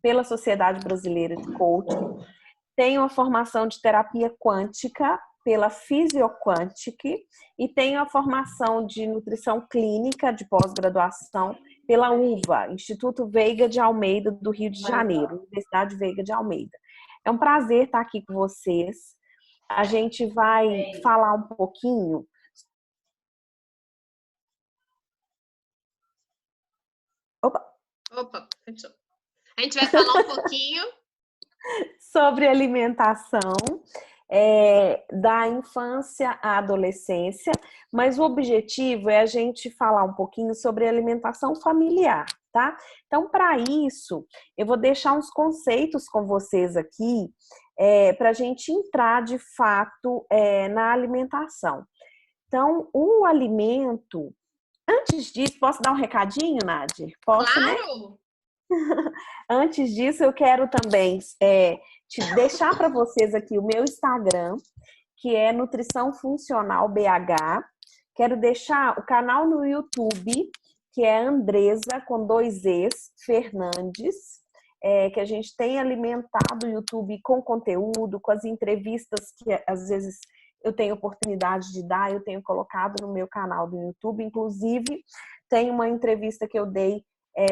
pela Sociedade Brasileira de Coaching. Tenho a formação de terapia quântica pela Physioquantic e tenho a formação de nutrição clínica de pós-graduação pela UVA, Instituto Veiga de Almeida, do Rio de Janeiro, Universidade Veiga de Almeida. É um prazer estar aqui com vocês. A gente vai falar um pouquinho. Opa, a gente vai falar um pouquinho sobre alimentação da infância à adolescência, mas o objetivo é a gente falar um pouquinho sobre alimentação familiar, tá? Então, para isso, eu vou deixar uns conceitos com vocês aqui para a gente entrar de fato na alimentação. Então, o alimento... Antes disso, posso dar um recadinho, Nadir? Posso, claro! Né? Antes disso, eu quero também deixar para vocês aqui o meu Instagram, que é Nutrição Funcional BH. Quero deixar o canal no YouTube, que é Andresa, com 2 Es, Fernandes, que a gente tem alimentado o YouTube com conteúdo, com as entrevistas que às vezes eu tenho oportunidade de dar, eu tenho colocado no meu canal do YouTube. Inclusive, tem uma entrevista que eu dei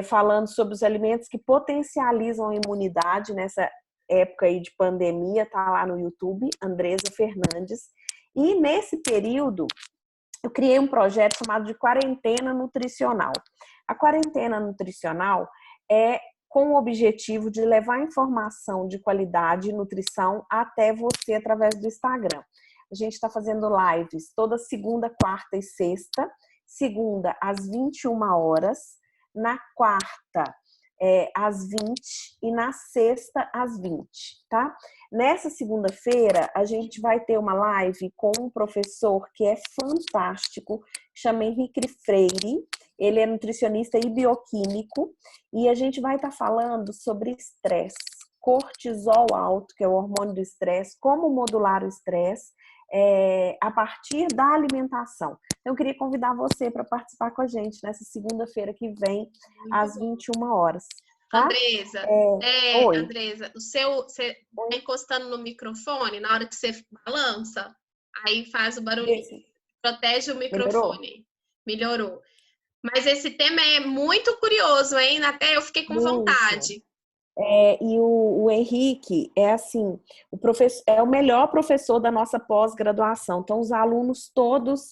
falando sobre os alimentos que potencializam a imunidade nessa época aí de pandemia, tá lá no YouTube, Andresa Fernandes. E nesse período, eu criei um projeto chamado de Quarentena Nutricional. A Quarentena Nutricional é com o objetivo de levar informação de qualidade e nutrição até você através do Instagram. A gente está fazendo lives toda segunda, quarta e sexta. Segunda, às 21 horas. Na quarta, às 20 e na sexta, às 20, tá? Nessa segunda-feira, a gente vai ter uma live com um professor que é fantástico, chama Henrique Freire. Ele é nutricionista e bioquímico e a gente vai estar falando sobre estresse, cortisol alto, que é o hormônio do estresse, como modular o estresse a partir da alimentação. Então, eu queria convidar você para participar com a gente nessa segunda-feira que vem, às 21 horas. Tá? Andresa, Andresa, você tá encostando no microfone na hora que você balança, aí faz o barulhinho. Protege o microfone. Melhorou. Mas esse tema é muito curioso, hein? Até eu fiquei com vontade. E o Henrique é assim, é o melhor professor da nossa pós-graduação. Então, os alunos todos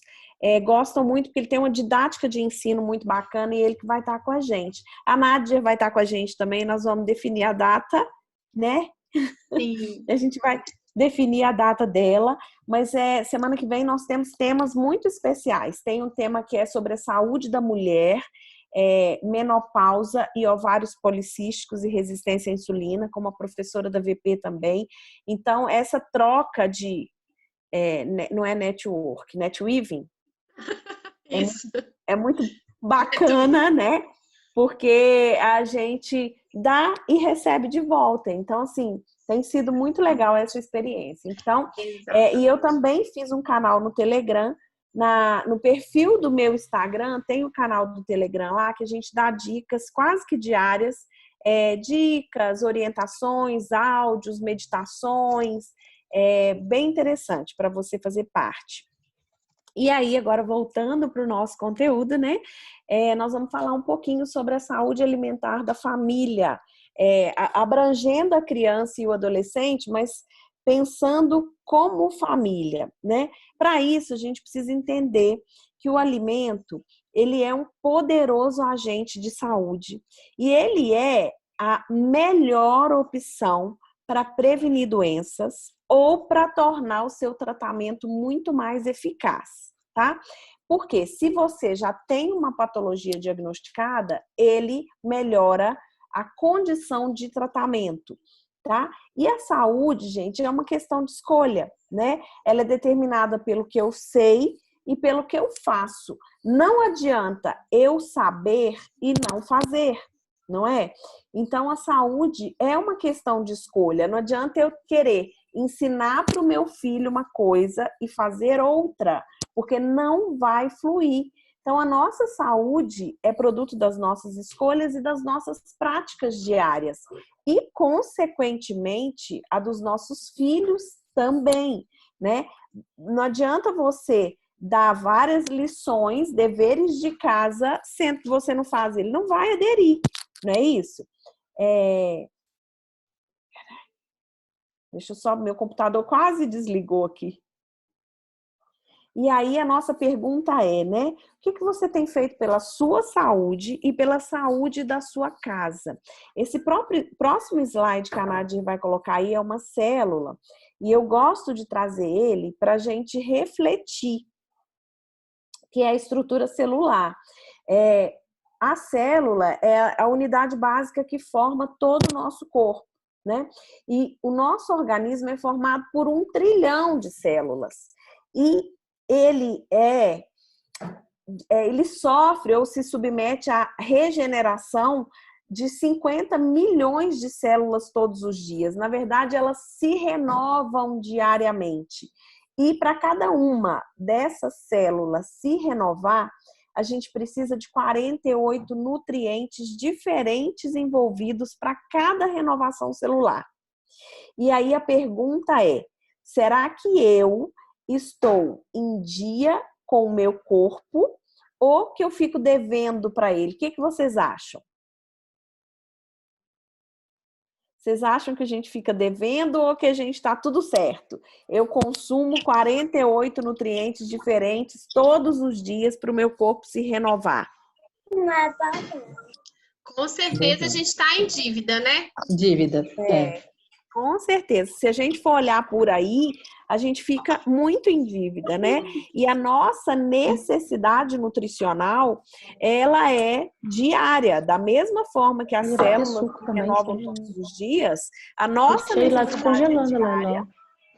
gostam muito, porque ele tem uma didática de ensino muito bacana e ele que vai estar com a gente. A Nádia vai estar com a gente também, nós vamos definir a data, né? Sim. A gente vai definir a data dela, mas semana que vem nós temos temas muito especiais. Tem um tema que é sobre a saúde da mulher, menopausa e ovários policísticos e resistência à insulina, como a professora da VP também. Então, essa troca de... não é netweaving? Isso. É muito bacana, né? Porque a gente dá e recebe de volta. Então, assim, tem sido muito legal essa experiência. Então, e eu também fiz um canal no Telegram. No perfil do meu Instagram, tem o canal do Telegram lá, que a gente dá dicas quase que diárias, dicas, orientações, áudios, meditações, bem interessante para você fazer parte. E aí, agora voltando para o nosso conteúdo, né? Nós vamos falar um pouquinho sobre a saúde alimentar da família, abrangendo a criança e o adolescente, mas pensando como família, né? Para isso, a gente precisa entender que o alimento, ele é um poderoso agente de saúde e ele é a melhor opção para prevenir doenças ou para tornar o seu tratamento muito mais eficaz, tá? Porque se você já tem uma patologia diagnosticada, ele melhora a condição de tratamento, tá? E a saúde, gente, é uma questão de escolha, né? Ela é determinada pelo que eu sei e pelo que eu faço. Não adianta eu saber e não fazer, não é? Então, a saúde é uma questão de escolha. Não adianta eu querer ensinar para o meu filho uma coisa e fazer outra, porque não vai fluir. Então, a nossa saúde é produto das nossas escolhas e das nossas práticas diárias. E, consequentemente, a dos nossos filhos também, né? Não adianta você dar várias lições, deveres de casa, sendo que você não faz, ele não vai aderir, não é isso? Deixa eu só, meu computador quase desligou aqui. E aí a nossa pergunta é, né? O que você tem feito pela sua saúde e pela saúde da sua casa? Esse próximo slide que a Nadir vai colocar aí é uma célula. E eu gosto de trazer ele para a gente refletir, que é a estrutura celular. A célula é a unidade básica que forma todo o nosso corpo, né? E o nosso organismo é formado por 1 trilhão de células. E ele sofre ou se submete à regeneração de 50 milhões de células todos os dias. Na verdade, elas se renovam diariamente. E para cada uma dessas células se renovar, a gente precisa de 48 nutrientes diferentes envolvidos para cada renovação celular. E aí a pergunta é, será que eu estou em dia com o meu corpo ou que eu fico devendo para ele? O que vocês acham? Vocês acham que a gente fica devendo ou que a gente está tudo certo? Eu consumo 48 nutrientes diferentes todos os dias para o meu corpo se renovar. Com certeza a gente está em dívida, né? Dívida, Com certeza. Se a gente for olhar por aí, a gente fica muito em dívida, né? E a nossa necessidade nutricional, ela é diária. Da mesma forma que as células se renovam todos os dias, a nossa necessidade é diária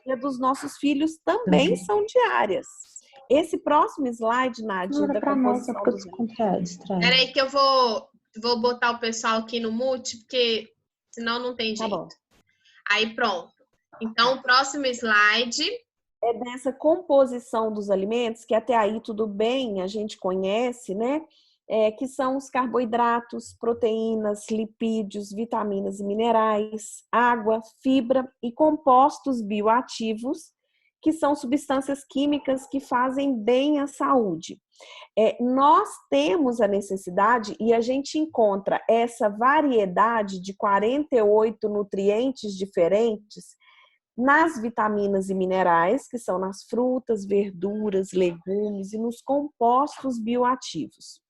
e a dos nossos filhos também são diárias. Esse próximo slide, Nadir, da composição dos... Peraí que eu vou botar o pessoal aqui no mute, porque senão não tem jeito. Tá bom. Aí pronto. Então, o próximo slide é dessa composição dos alimentos, que até aí tudo bem, a gente conhece, né? Que são os carboidratos, proteínas, lipídios, vitaminas e minerais, água, fibra e compostos bioativos, que são substâncias químicas que fazem bem à saúde. Nós temos a necessidade e a gente encontra essa variedade de 48 nutrientes diferentes nas vitaminas e minerais, que são nas frutas, verduras, legumes e nos compostos bioativos.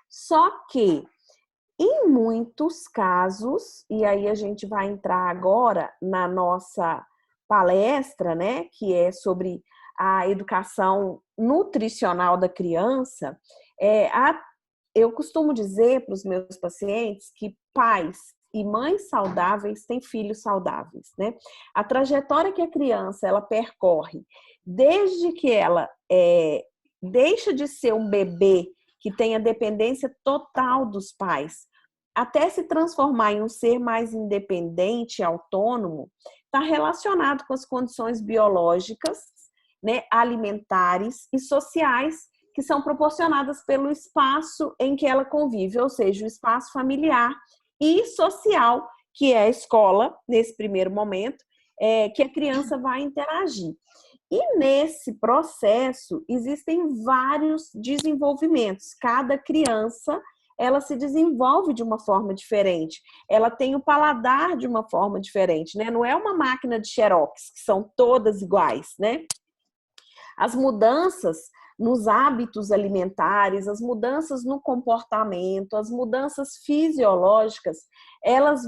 Só que, em muitos casos, e aí a gente vai entrar agora na nossa palestra, né, que é sobre a educação nutricional da criança, eu costumo dizer para os meus pacientes que pais e mães saudáveis têm filhos saudáveis, né? A trajetória que a criança ela percorre desde que ela deixa de ser um bebê que tem a dependência total dos pais, até se transformar em um ser mais independente, autônomo, está relacionado com as condições biológicas, né, alimentares e sociais que são proporcionadas pelo espaço em que ela convive, ou seja, o espaço familiar e social, que é a escola, nesse primeiro momento, que a criança vai interagir. E nesse processo existem vários desenvolvimentos. Cada criança, ela se desenvolve de uma forma diferente. Ela tem o paladar de uma forma diferente, né? Não é uma máquina de xerox, que são todas iguais, né? As mudanças nos hábitos alimentares, as mudanças no comportamento, as mudanças fisiológicas, elas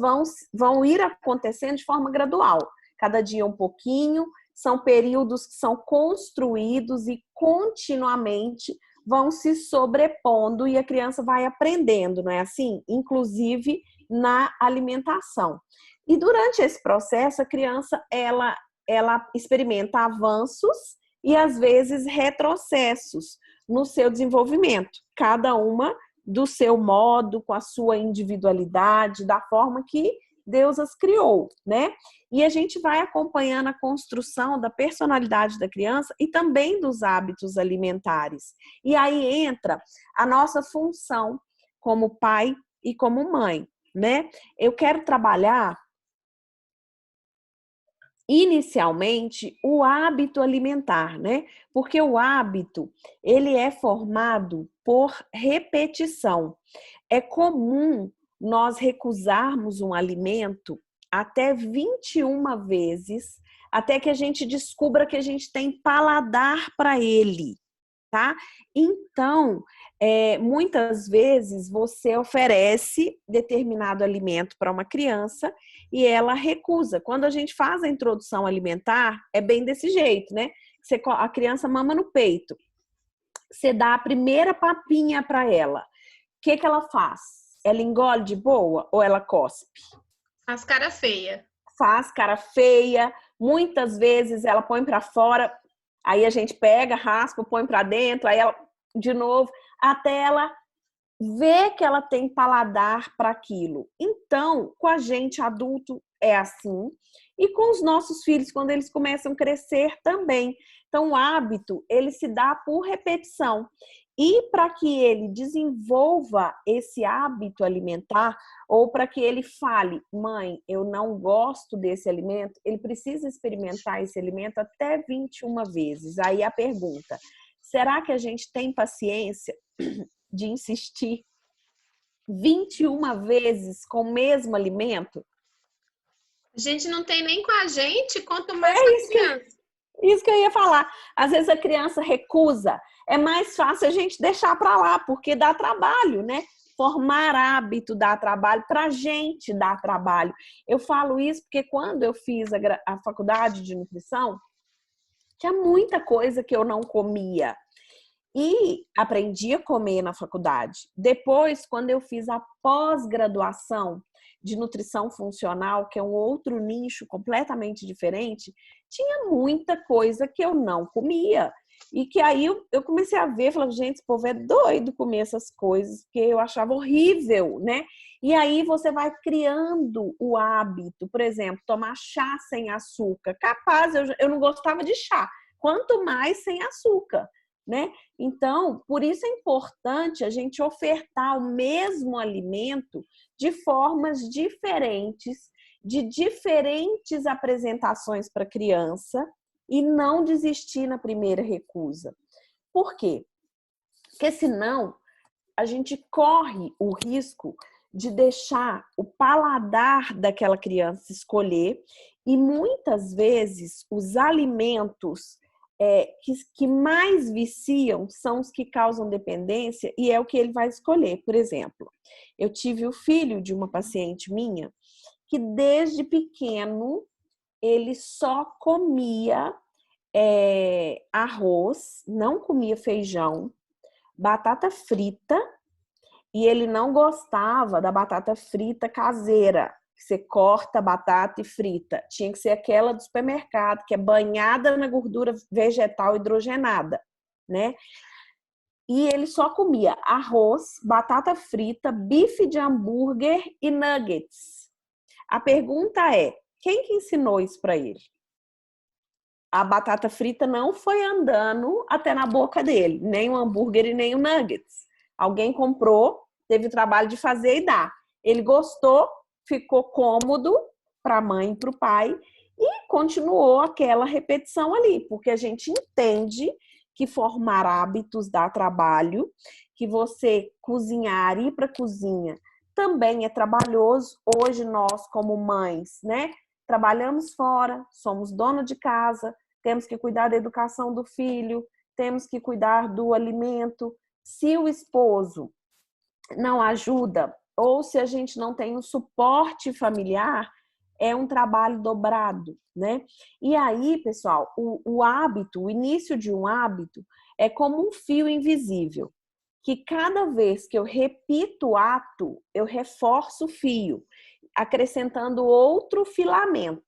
vão ir acontecendo de forma gradual. Cada dia um pouquinho, são períodos que são construídos e continuamente vão se sobrepondo e a criança vai aprendendo, não é assim? Inclusive na alimentação. E durante esse processo, a criança, ela experimenta avanços e, às vezes, retrocessos no seu desenvolvimento. Cada uma do seu modo, com a sua individualidade, da forma que Deus as criou, né? E a gente vai acompanhando a construção da personalidade da criança e também dos hábitos alimentares. E aí entra a nossa função como pai e como mãe, né? Eu quero trabalhar inicialmente o hábito alimentar, né? Porque o hábito, ele é formado por repetição. É comum nós recusarmos um alimento até 21 vezes, até que a gente descubra que a gente tem paladar para ele, tá? Então, muitas vezes você oferece determinado alimento para uma criança e ela recusa. Quando a gente faz a introdução alimentar, é bem desse jeito, né? A criança mama no peito. Você dá a primeira papinha para ela. O que ela faz? Ela engole de boa ou ela cospe? Faz cara feia. Faz cara feia. Muitas vezes ela põe para fora. Aí a gente pega, raspa, põe para dentro, aí ela, de novo, até ela ver que ela tem paladar para aquilo. Então, com a gente adulto é assim, e com os nossos filhos, quando eles começam a crescer também. Então, o hábito, ele se dá por repetição. E para que ele desenvolva esse hábito alimentar, ou para que ele fale, mãe, eu não gosto desse alimento, ele precisa experimentar esse alimento até 21 vezes. Aí a pergunta, será que a gente tem paciência de insistir 21 vezes com o mesmo alimento? A gente não tem nem com a gente, quanto mais com a criança. Isso que eu ia falar. Às vezes a criança recusa. É mais fácil a gente deixar para lá, porque dá trabalho, né? Formar hábito dá trabalho, para a gente dá trabalho. Eu falo isso porque quando eu fiz a faculdade de nutrição, tinha muita coisa que eu não comia. E aprendi a comer na faculdade. Depois, quando eu fiz a pós-graduação de nutrição funcional, que é um outro nicho completamente diferente, tinha muita coisa que eu não comia. E que aí eu comecei a ver, falava, gente, esse povo é doido comer essas coisas, porque eu achava horrível, né? E aí você vai criando o hábito, por exemplo, tomar chá sem açúcar. Capaz, eu não gostava de chá, quanto mais sem açúcar, né? Então, por isso é importante a gente ofertar o mesmo alimento de formas diferentes, de diferentes apresentações para a criança e não desistir na primeira recusa. Por quê? Porque senão a gente corre o risco de deixar o paladar daquela criança escolher e muitas vezes os alimentos que mais viciam são os que causam dependência e é o que ele vai escolher. Por exemplo, eu tive o filho de uma paciente minha que desde pequeno ele só comia arroz, não comia feijão, batata frita e ele não gostava da batata frita caseira. Você corta a batata e frita. Tinha que ser aquela do supermercado, que é banhada na gordura vegetal hidrogenada, né? E ele só comia arroz, batata frita, bife de hambúrguer e nuggets. A pergunta é, quem que ensinou isso para ele? A batata frita não foi andando até na boca dele, nem o hambúrguer e nem o nuggets. Alguém comprou, teve o trabalho de fazer e dar. Ele gostou, ficou cômodo para a mãe e para o pai e continuou aquela repetição ali, porque a gente entende que formar hábitos dá trabalho, que você cozinhar, ir para a cozinha também é trabalhoso. Hoje nós, como mães, né, trabalhamos fora, somos dono de casa, temos que cuidar da educação do filho, temos que cuidar do alimento. Se o esposo não ajuda, ou se a gente não tem um suporte familiar, é um trabalho dobrado, né? E aí, pessoal, o hábito, o início de um hábito é como um fio invisível, que cada vez que eu repito o ato, eu reforço o fio, acrescentando outro filamento,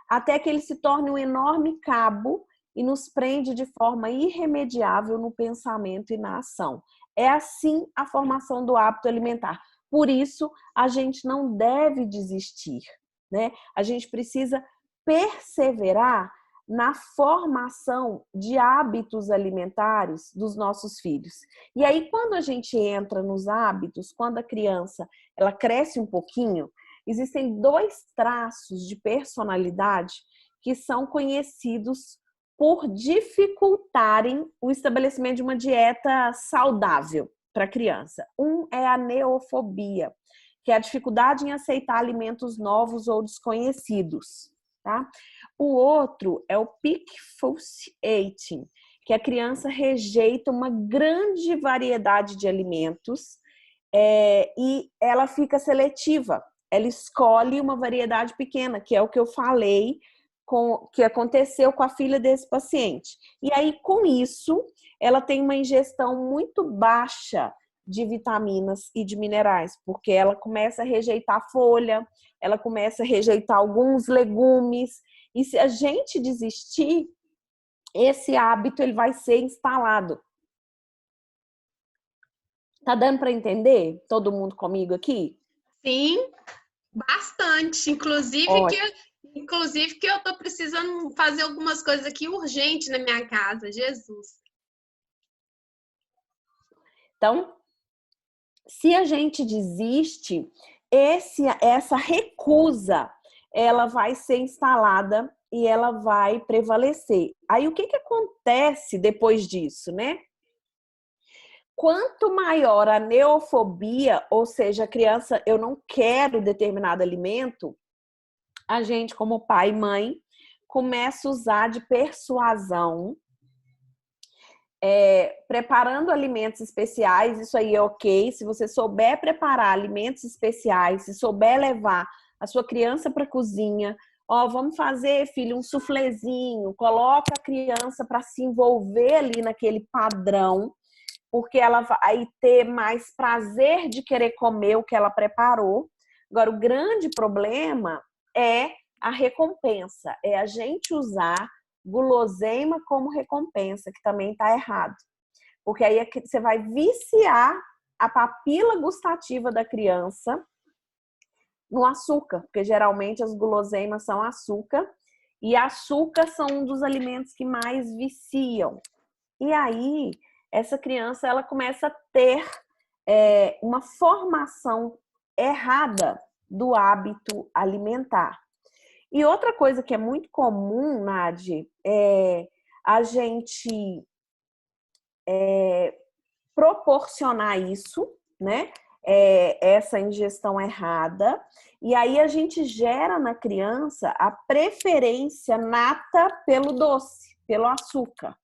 até que ele se torne um enorme cabo e nos prende de forma irremediável no pensamento e na ação. É assim a formação do hábito alimentar. Por isso, a gente não deve desistir, né? A gente precisa perseverar na formação de hábitos alimentares dos nossos filhos. E aí, quando a gente entra nos hábitos, quando a criança ela cresce um pouquinho, existem 2 traços de personalidade que são conhecidos por dificultarem o estabelecimento de uma dieta saudável para a criança. Um é a neofobia, que é a dificuldade em aceitar alimentos novos ou desconhecidos, tá? O outro é o pick-fuss eating, que a criança rejeita uma grande variedade de alimentos e ela fica seletiva. Ela escolhe uma variedade pequena, que é o que eu falei que aconteceu com a filha desse paciente. E aí, com isso, ela tem uma ingestão muito baixa de vitaminas e de minerais, porque ela começa a rejeitar folha, ela começa a rejeitar alguns legumes, e se a gente desistir, esse hábito ele vai ser instalado. Tá dando para entender? Todo mundo comigo aqui? Sim, bastante. Inclusive que eu tô precisando fazer algumas coisas aqui urgente na minha casa, Jesus. Então, se a gente desiste, essa recusa, ela vai ser instalada e ela vai prevalecer. Aí o que acontece depois disso, né? Quanto maior a neofobia, ou seja, a criança, eu não quero determinado alimento, a gente, como pai e mãe, começa a usar de persuasão, preparando alimentos especiais. Isso aí é ok. Se você souber preparar alimentos especiais, se souber levar a sua criança para a cozinha, vamos fazer, filho, um suflezinho, coloca a criança para se envolver ali naquele padrão, porque ela vai ter mais prazer de querer comer o que ela preparou. Agora, o grande problema é a recompensa, é a gente usar guloseima como recompensa, que também está errado. Porque aí você vai viciar a papila gustativa da criança no açúcar, porque geralmente as guloseimas são açúcar, e açúcar são um dos alimentos que mais viciam. E aí, essa criança ela começa a ter uma formação errada do hábito alimentar. E outra coisa que é muito comum, Nadi, é a gente proporcionar isso, né? Essa ingestão errada. E aí a gente gera na criança a preferência nata pelo doce, pelo açúcar.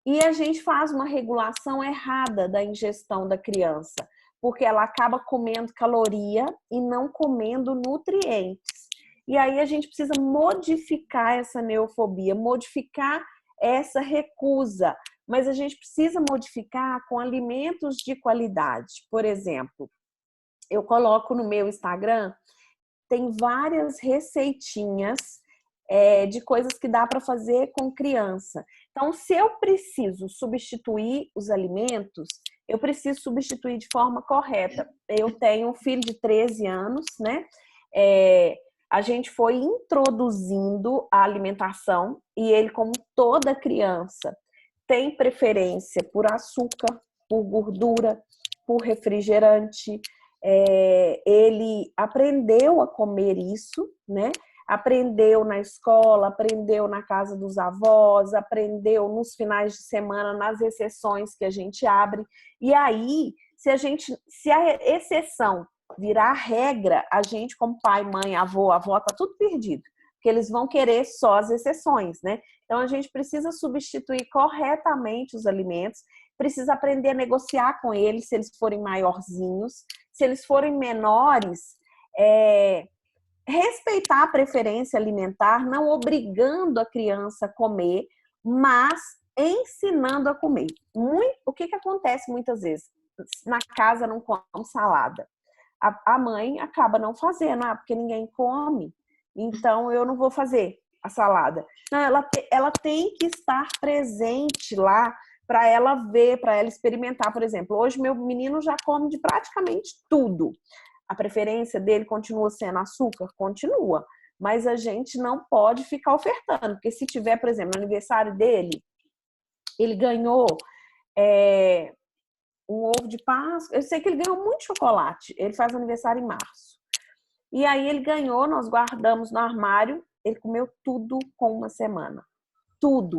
E a gente faz uma regulação errada da ingestão da criança, porque ela acaba comendo caloria e não comendo nutrientes. E aí a gente precisa modificar essa neofobia, modificar essa recusa, mas a gente precisa modificar com alimentos de qualidade. Por exemplo, eu coloco no meu Instagram, tem várias receitinhas de coisas que dá para fazer com criança. Então, se eu preciso substituir os alimentos, eu preciso substituir de forma correta. Eu tenho um filho de 13 anos, né? A gente foi introduzindo a alimentação e ele, como toda criança, tem preferência por açúcar, por gordura, por refrigerante. Ele aprendeu a comer isso, né? Aprendeu na escola, aprendeu na casa dos avós, aprendeu nos finais de semana, nas exceções que a gente abre. E aí, se a exceção virar regra, a gente, como pai, mãe, avó, tá tudo perdido. Porque eles vão querer só as exceções, né? Então, a gente precisa substituir corretamente os alimentos, precisa aprender a negociar com eles, se eles forem maiorzinhos. Se eles forem menores, respeitar a preferência alimentar, não obrigando a criança a comer, mas ensinando a comer. O que acontece muitas vezes? Na casa não come salada. A mãe acaba não fazendo, porque ninguém come, então eu não vou fazer a salada. Não, ela tem que estar presente lá para ela ver, para ela experimentar. Por exemplo, hoje meu menino já come de praticamente tudo. A preferência dele continua sendo açúcar? Continua. Mas a gente não pode ficar ofertando, porque se tiver, por exemplo, no aniversário dele, ele ganhou um ovo de Páscoa. Eu sei que ele ganhou muito chocolate. Ele faz aniversário em março. E aí ele ganhou, nós guardamos no armário. Ele comeu tudo com uma semana. Tudo.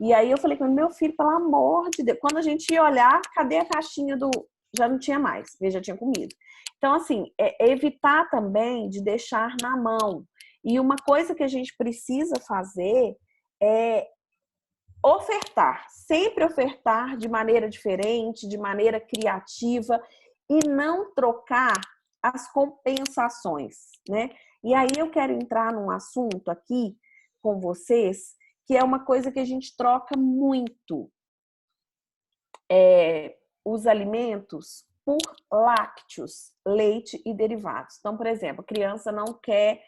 E aí eu falei com ele, meu filho, pelo amor de Deus. Quando a gente ia olhar, cadê a caixinha do... Já não tinha mais, ele já tinha comido. Então, assim, evitar também de deixar na mão. E uma coisa que a gente precisa fazer é ofertar. Sempre ofertar de maneira diferente, de maneira criativa e não trocar as compensações, né? E aí eu quero entrar num assunto aqui com vocês, que é uma coisa que a gente troca muito. Os alimentos por lácteos, leite e derivados. Então, por exemplo, a criança não quer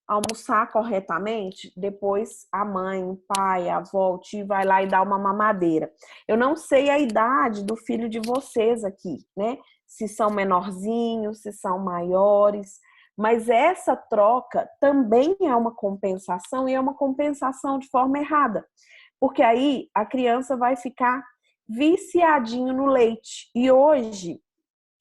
almoçar corretamente, depois a mãe, o pai, a avó, o tio vai lá e dá uma mamadeira. Eu não sei a idade do filho de vocês aqui, né? Se são menorzinhos, se são maiores, mas essa troca também é uma compensação e é uma compensação de forma errada, porque aí a criança vai ficar viciadinho no leite. E hoje,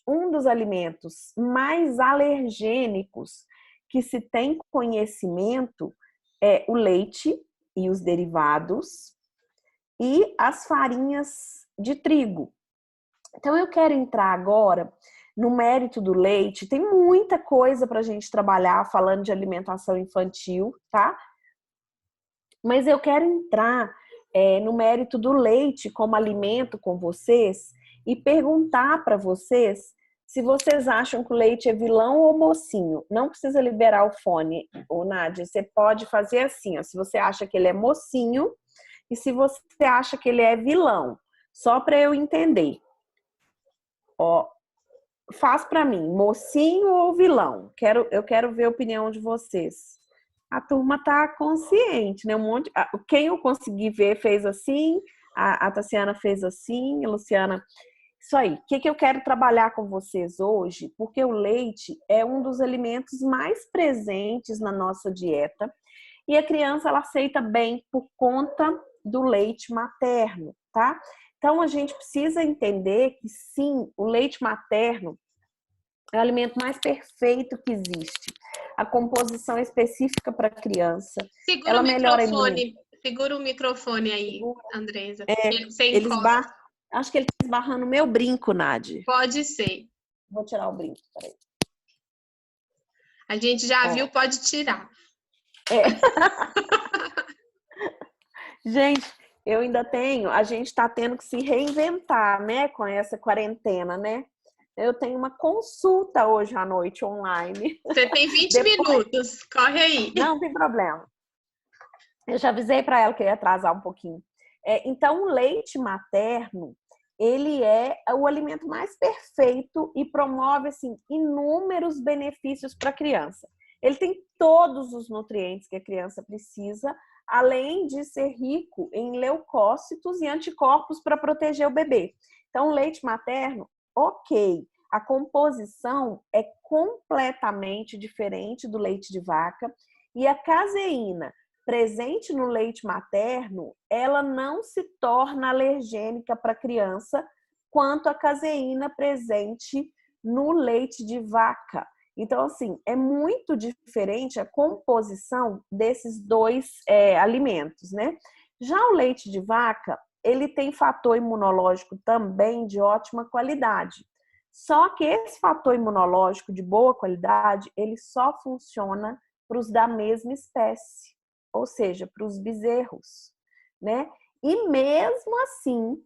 um dos alimentos mais alergênicos que se tem conhecimento é o leite e os derivados e as farinhas de trigo. Então, eu quero entrar agora no mérito do leite. Tem muita coisa para a gente trabalhar falando de alimentação infantil, tá? Mas eu quero entrar no mérito do leite como alimento com vocês e perguntar para vocês se vocês acham que o leite é vilão ou mocinho. Não precisa liberar o fone, ô Nádia. Você pode fazer assim, ó, se você acha que ele é mocinho e se você acha que ele é vilão. Só para eu entender. Ó, faz para mim, mocinho ou vilão? Eu quero ver a opinião de vocês. A turma tá consciente, né? Quem eu consegui ver fez assim, a Tassiana fez assim, a Luciana. Isso aí. O que eu quero trabalhar com vocês hoje? Porque o leite é um dos alimentos mais presentes na nossa dieta e a criança ela aceita bem por conta do leite materno, tá? Então a gente precisa entender que sim, o leite materno é o alimento mais perfeito que existe. A composição específica para a criança. Segura o microfone. Segura o microfone aí, Andresa. Acho que ele está esbarrando o meu brinco, Nádia. Pode ser. Vou tirar o brinco, peraí. A gente já viu, pode tirar. Gente, a gente está tendo que se reinventar, né, com essa quarentena, né? Eu tenho uma consulta hoje à noite online. Você tem 20 minutos, corre aí. Não tem problema. Eu já avisei para ela que eu ia atrasar um pouquinho. Então, o leite materno, ele é o alimento mais perfeito e promove, assim, inúmeros benefícios para a criança. Ele tem todos os nutrientes que a criança precisa, além de ser rico em leucócitos e anticorpos para proteger o bebê. Então, o leite materno, ok. A composição é completamente diferente do leite de vaca e a caseína presente no leite materno, ela não se torna alergênica para a criança quanto a caseína presente no leite de vaca. Então, assim, é muito diferente a composição desses dois alimentos, né? Já o leite de vaca, ele tem fator imunológico também de ótima qualidade. Só que esse fator imunológico de boa qualidade, ele só funciona para os da mesma espécie, ou seja, para os bezerros, né? E mesmo assim,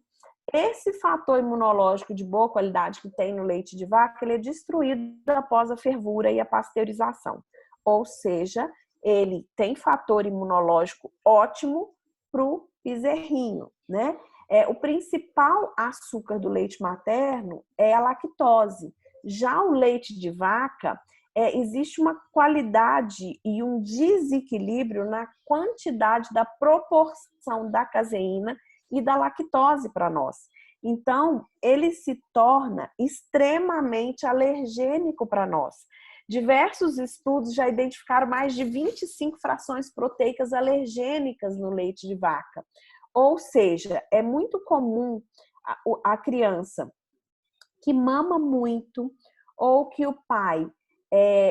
esse fator imunológico de boa qualidade que tem no leite de vaca, ele é destruído após a fervura e a pasteurização. Ou seja, ele tem fator imunológico ótimo para o bezerrinho, né? O principal açúcar do leite materno é a lactose. Já o leite de vaca, existe uma qualidade e um desequilíbrio na quantidade da proporção da caseína e da lactose para nós. Então, ele se torna extremamente alergênico para nós. Diversos estudos já identificaram mais de 25 frações proteicas alergênicas no leite de vaca. Ou seja, é muito comum a criança que mama muito ou que o pai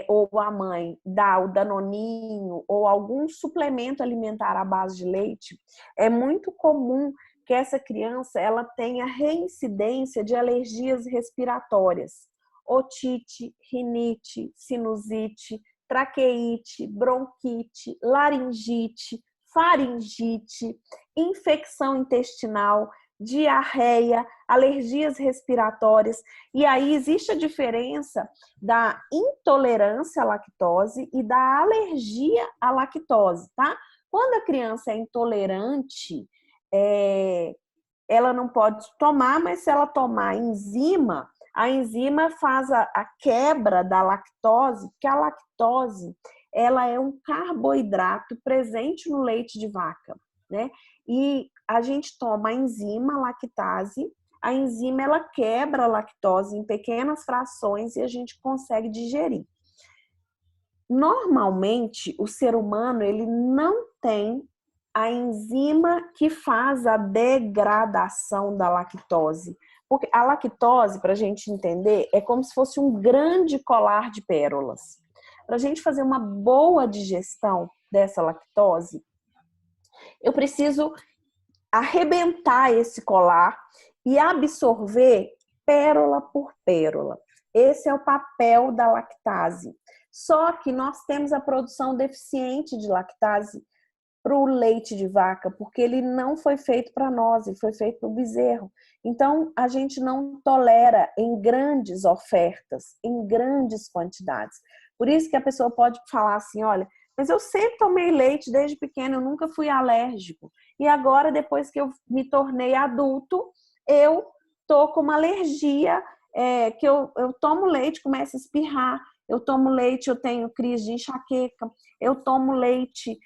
ou a mãe dá o danoninho ou algum suplemento alimentar à base de leite, é muito comum que essa criança ela tenha reincidência de alergias respiratórias, otite, rinite, sinusite, traqueite, bronquite, laringite, faringite, infecção intestinal, diarreia, alergias respiratórias. E aí existe a diferença da intolerância à lactose e da alergia à lactose, tá? Quando a criança é intolerante, ela não pode tomar, mas se ela tomar enzima, a enzima faz a quebra da lactose, porque a lactose ela é um carboidrato presente no leite de vaca, né? E a gente toma a enzima a lactase, a enzima ela quebra a lactose em pequenas frações e a gente consegue digerir. Normalmente, o ser humano ele não tem a enzima que faz a degradação da lactose. Porque a lactose, para a gente entender, é como se fosse um grande colar de pérolas. Para a gente fazer uma boa digestão dessa lactose, eu preciso arrebentar esse colar e absorver pérola por pérola. Esse é o papel da lactase. Só que nós temos a produção deficiente de lactase para o leite de vaca, porque ele não foi feito para nós, ele foi feito para o bezerro. Então, a gente não tolera em grandes ofertas, em grandes quantidades. Por isso que a pessoa pode falar assim, olha, mas eu sempre tomei leite desde pequeno, eu nunca fui alérgico. E agora, depois que eu me tornei adulto, eu tô com uma alergia, que eu tomo leite, começo a espirrar. Eu tomo leite, eu tenho crise de enxaqueca. Eu tomo leite,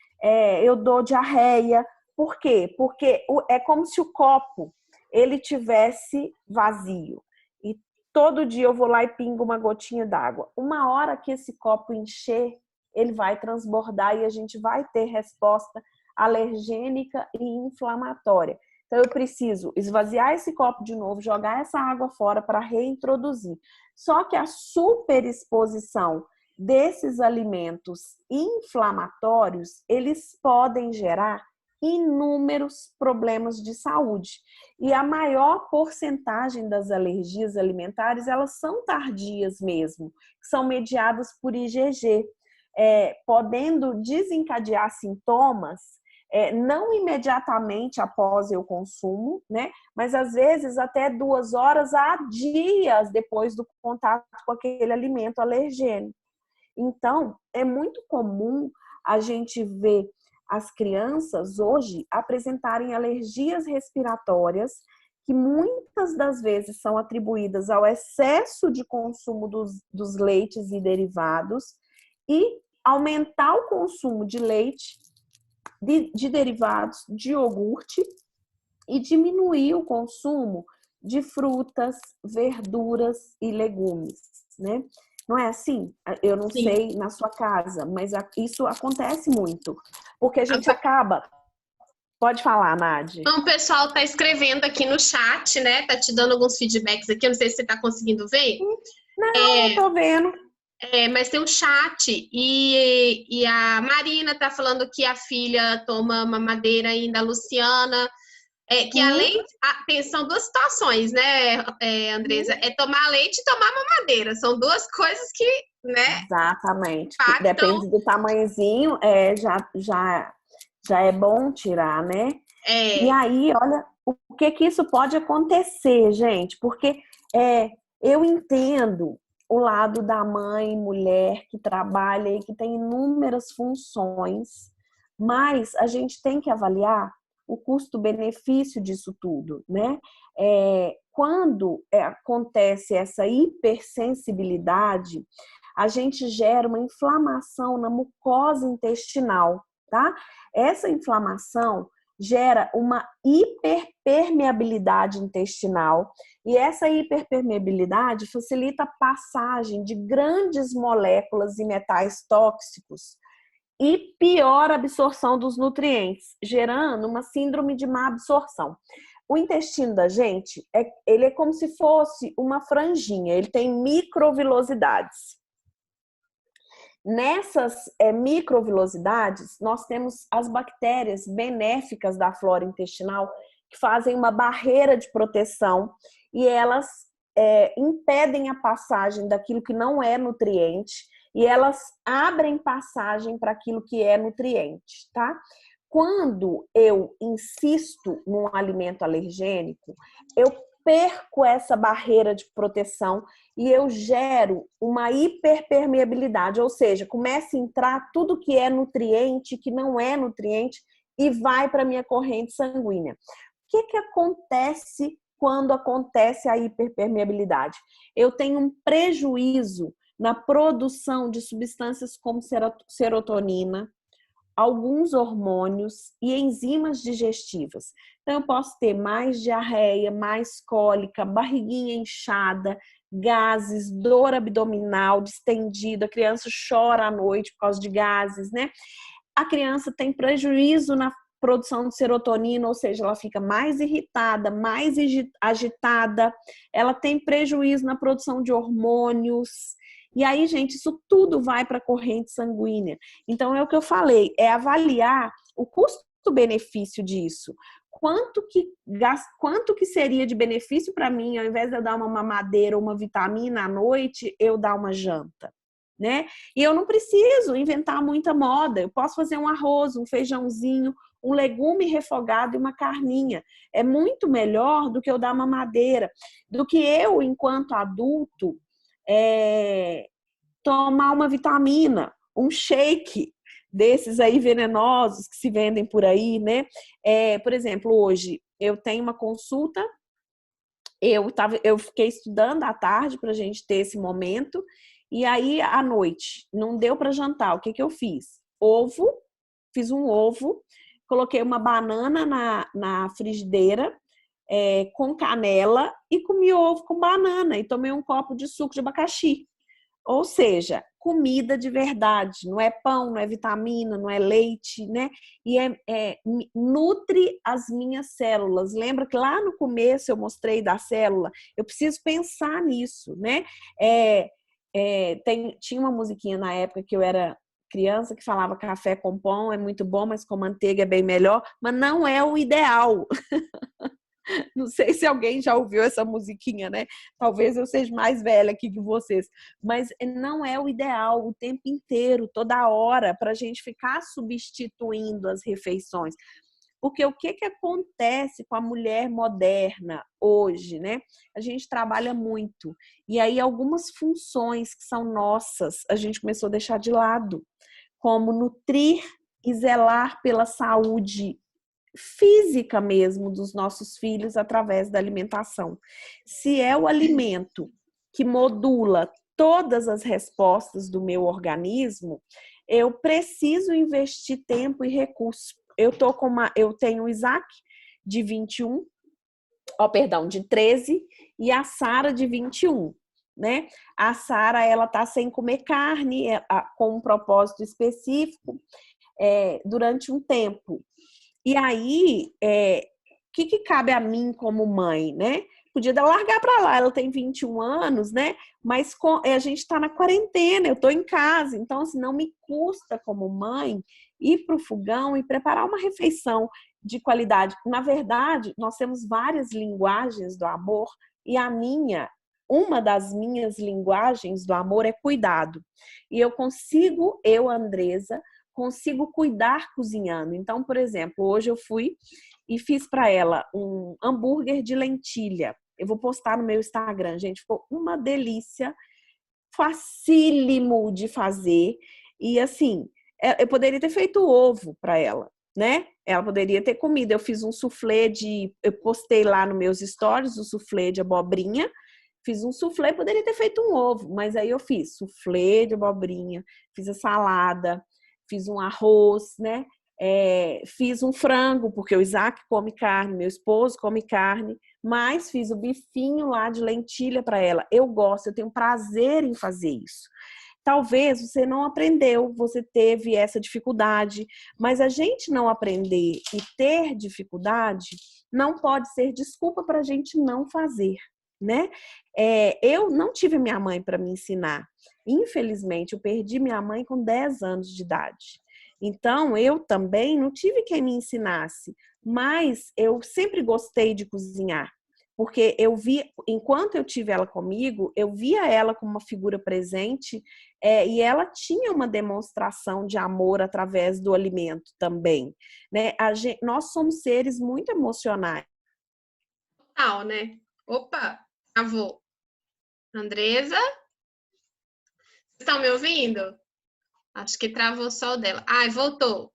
eu dou diarreia. Por quê? Porque é como se o copo ele tivesse vazio. E todo dia eu vou lá e pingo uma gotinha d'água. Uma hora que esse copo encher, ele vai transbordar e a gente vai ter resposta alergênica e inflamatória. Então, eu preciso esvaziar esse copo de novo, jogar essa água fora para reintroduzir. Só que a superexposição desses alimentos inflamatórios, eles podem gerar inúmeros problemas de saúde. E a maior porcentagem das alergias alimentares, elas são tardias mesmo, são mediadas por IgG, podendo desencadear sintomas não imediatamente após o consumo, né? Mas às vezes até 2 horas a dias depois do contato com aquele alimento alergênico. Então, é muito comum a gente ver as crianças hoje apresentarem alergias respiratórias que muitas das vezes são atribuídas ao excesso de consumo dos leites e derivados e aumentar o consumo de leite, de derivados, de iogurte e diminuir o consumo de frutas, verduras e legumes, né? Não é assim? Eu não Sim. sei na sua casa, mas isso acontece muito. Porque a gente acaba... Pode falar, Nadi. Então, o pessoal está escrevendo aqui no chat, né? Tá te dando alguns feedbacks aqui, eu não sei se você está conseguindo ver. Não, eu tô vendo. Mas tem um chat e a Marina tá falando que a filha toma mamadeira ainda, a Luciana, que além, são 2 situações, né, Andresa? É tomar leite e tomar mamadeira, são 2 coisas que, né? Exatamente. Impactam. Depende do tamanhozinho, já é bom tirar, né? E aí, olha, o que isso pode acontecer, gente? Porque eu entendo o lado da mãe, mulher, que trabalha e que tem inúmeras funções, mas a gente tem que avaliar o custo-benefício disso tudo, né? Quando acontece essa hipersensibilidade, a gente gera uma inflamação na mucosa intestinal, tá? Essa inflamação, gera uma hiperpermeabilidade intestinal, e essa hiperpermeabilidade facilita a passagem de grandes moléculas e metais tóxicos e piora a absorção dos nutrientes, gerando uma síndrome de má absorção. O intestino da gente, ele é como se fosse uma franjinha, ele tem microvilosidades. Nessas microvilosidades, nós temos as bactérias benéficas da flora intestinal que fazem uma barreira de proteção e elas impedem a passagem daquilo que não é nutriente e elas abrem passagem para aquilo que é nutriente, tá? Quando eu insisto num alimento alergênico, eu perco essa barreira de proteção e eu gero uma hiperpermeabilidade, ou seja, começa a entrar tudo que é nutriente, que não é nutriente, e vai para a minha corrente sanguínea. O que acontece quando acontece a hiperpermeabilidade? Eu tenho um prejuízo na produção de substâncias como serotonina, alguns hormônios e enzimas digestivas. Então, eu posso ter mais diarreia, mais cólica, barriguinha inchada, gases, dor abdominal distendida, a criança chora à noite por causa de gases, né? A criança tem prejuízo na produção de serotonina, ou seja, ela fica mais irritada, mais agitada, ela tem prejuízo na produção de hormônios. E aí, gente, isso tudo vai para a corrente sanguínea. Então, é o que eu falei, é avaliar o custo-benefício disso. Quanto que seria de benefício para mim, ao invés de eu dar uma mamadeira ou uma vitamina à noite, eu dar uma janta, né? E eu não preciso inventar muita moda. Eu posso fazer um arroz, um feijãozinho, um legume refogado e uma carninha. É muito melhor do que eu dar mamadeira, do que eu, enquanto adulto, tomar uma vitamina, um shake desses aí venenosos que se vendem por aí, né? Por exemplo, hoje eu tenho uma consulta, eu fiquei estudando à tarde para a gente ter esse momento, e aí à noite não deu para jantar. O que eu fiz? Fiz um ovo, coloquei uma banana na frigideira, com canela e comi ovo com banana e tomei um copo de suco de abacaxi. Ou seja, comida de verdade, não é pão, não é vitamina, não é leite, né? E nutre as minhas células. Lembra que lá no começo eu mostrei da célula? Eu preciso pensar nisso, né? Tinha uma musiquinha na época que eu era criança que falava café com pão é muito bom, mas com manteiga é bem melhor, mas não é o ideal. Não sei se alguém já ouviu essa musiquinha, né? Talvez eu seja mais velha aqui que vocês. Mas não é o ideal o tempo inteiro, toda hora, para a gente ficar substituindo as refeições. Porque o que acontece com a mulher moderna hoje, né? A gente trabalha muito. E aí algumas funções que são nossas, a gente começou a deixar de lado. Como nutrir e zelar pela saúde física mesmo dos nossos filhos através da alimentação. Se é o alimento que modula todas as respostas do meu organismo, eu preciso investir tempo e recursos. Eu tenho o Isaac de 13 e a Sara de 21. Né? A Sara, ela tá sem comer carne, com um propósito específico, durante um tempo. E aí, o que cabe a mim como mãe, né? Podia largar para lá, ela tem 21 anos, né? Mas a gente está na quarentena, eu estou em casa, então assim, não me custa como mãe ir para o fogão e preparar uma refeição de qualidade. Na verdade, nós temos várias linguagens do amor e uma das minhas linguagens do amor é cuidado. E eu, Andresa, consigo cuidar cozinhando. Então, por exemplo, hoje eu fui e fiz para ela um hambúrguer de lentilha. Eu vou postar no meu Instagram, gente. Ficou uma delícia, facílimo de fazer. E assim, eu poderia ter feito ovo para ela, né? Ela poderia ter comido. Eu fiz um soufflé eu postei lá nos meus stories o soufflé de abobrinha. Fiz um soufflé, poderia ter feito um ovo, mas aí eu fiz soufflé de abobrinha, fiz a salada, fiz um arroz, né? Fiz um frango, porque o Isaac come carne, meu esposo come carne, mas fiz o bifinho lá de lentilha para ela. Eu gosto, eu tenho prazer em fazer isso. Talvez você não aprendeu, você teve essa dificuldade, mas a gente não aprender e ter dificuldade não pode ser desculpa para a gente não fazer, né? Eu não tive minha mãe para me ensinar. Infelizmente, eu perdi minha mãe com 10 anos de idade. Então, eu também não tive quem me ensinasse, mas eu sempre gostei de cozinhar. Porque eu vi, enquanto eu tive ela comigo, eu via ela como uma figura presente, e ela tinha uma demonstração de amor através do alimento também, né? Nós somos seres muito emocionais. Total, né? Opa, travou. Andresa, estão me ouvindo? Acho que travou só o dela. Ai, voltou.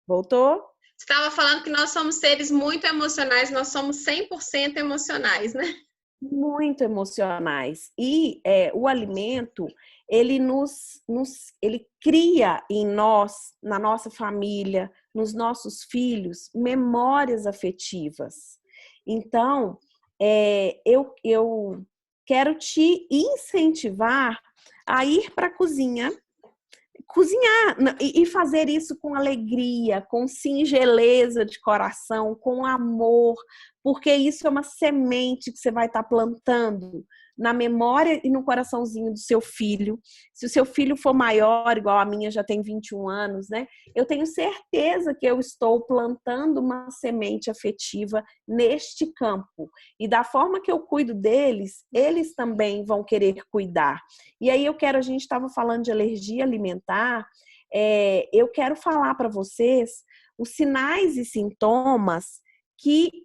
Voltou? Você estava falando que nós somos seres muito emocionais, nós somos 100% emocionais, né? Muito emocionais. E o alimento, ele ele cria em nós, na nossa família, nos nossos filhos, memórias afetivas. Então, eu quero te incentivar a ir para a cozinhar e fazer isso com alegria, com singeleza de coração, com amor, porque isso é uma semente que você vai estar plantando na memória e no coraçãozinho do seu filho. Se o seu filho for maior, igual a minha já tem 21 anos, né? Eu tenho certeza que eu estou plantando uma semente afetiva neste campo. E da forma que eu cuido deles, eles também vão querer cuidar. E aí a gente estava falando de alergia alimentar, eu quero falar para vocês os sinais e sintomas que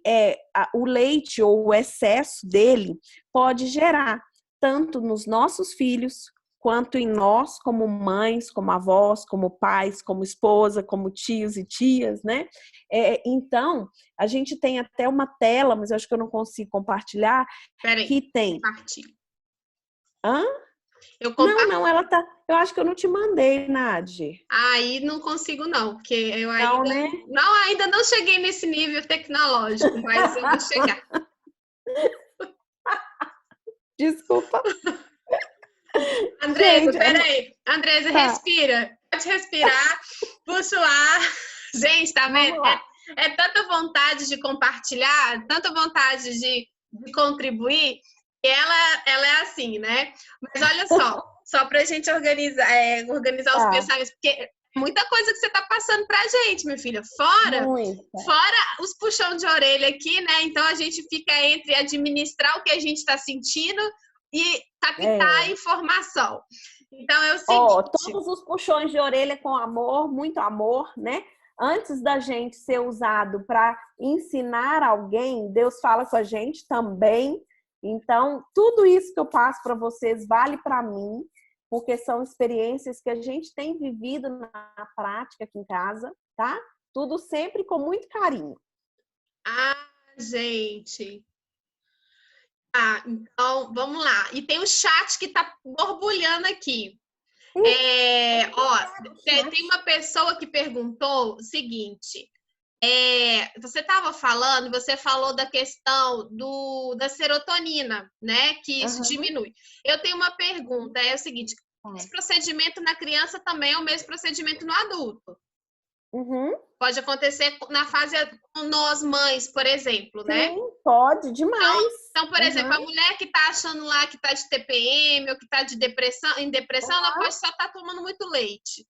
o leite ou o excesso dele pode gerar, tanto nos nossos filhos, quanto em nós, como mães, como avós, como pais, como esposa, como tios e tias, né? Então, a gente tem até uma tela, mas eu acho que eu não consigo compartilhar, que tem... Compartilhe. Hã? Não, ela tá... Eu acho que eu não te mandei, Nadi. Aí não consigo não, porque eu não, né? ainda não cheguei nesse nível tecnológico, mas eu vou chegar. Desculpa. Andresa, peraí. Andresa, respira. Pode respirar, puxa o ar. Gente, tá vendo? É tanta vontade de compartilhar, tanta vontade de contribuir, que ela é assim, né? Mas olha só pra gente organizar os pensamentos, porque é muita coisa que você tá passando pra gente, minha filha. Fora os puxão de orelha aqui, né? Então a gente fica entre administrar o que a gente tá sentindo e captar a informação. Então é o seguinte... todos os puxões de orelha com amor, muito amor, né? Antes da gente ser usado para ensinar alguém, Deus fala com a gente também. Então, tudo isso que eu passo para vocês vale para mim, porque são experiências que a gente tem vivido na prática aqui em casa, tá? Tudo sempre com muito carinho. Ah, gente... então, vamos lá. E tem o chat que tá borbulhando aqui. Tem uma pessoa que perguntou o seguinte. Você estava falando, você falou da questão da serotonina, né? Que isso diminui. Eu tenho uma pergunta, é o seguinte: esse procedimento na criança também é o mesmo procedimento no adulto? Pode acontecer na fase com nós mães, por exemplo, né? Sim, pode, demais. Então, por exemplo, a mulher que tá achando lá que tá de TPM ou que tá em depressão, ela pode só estar tomando muito leite.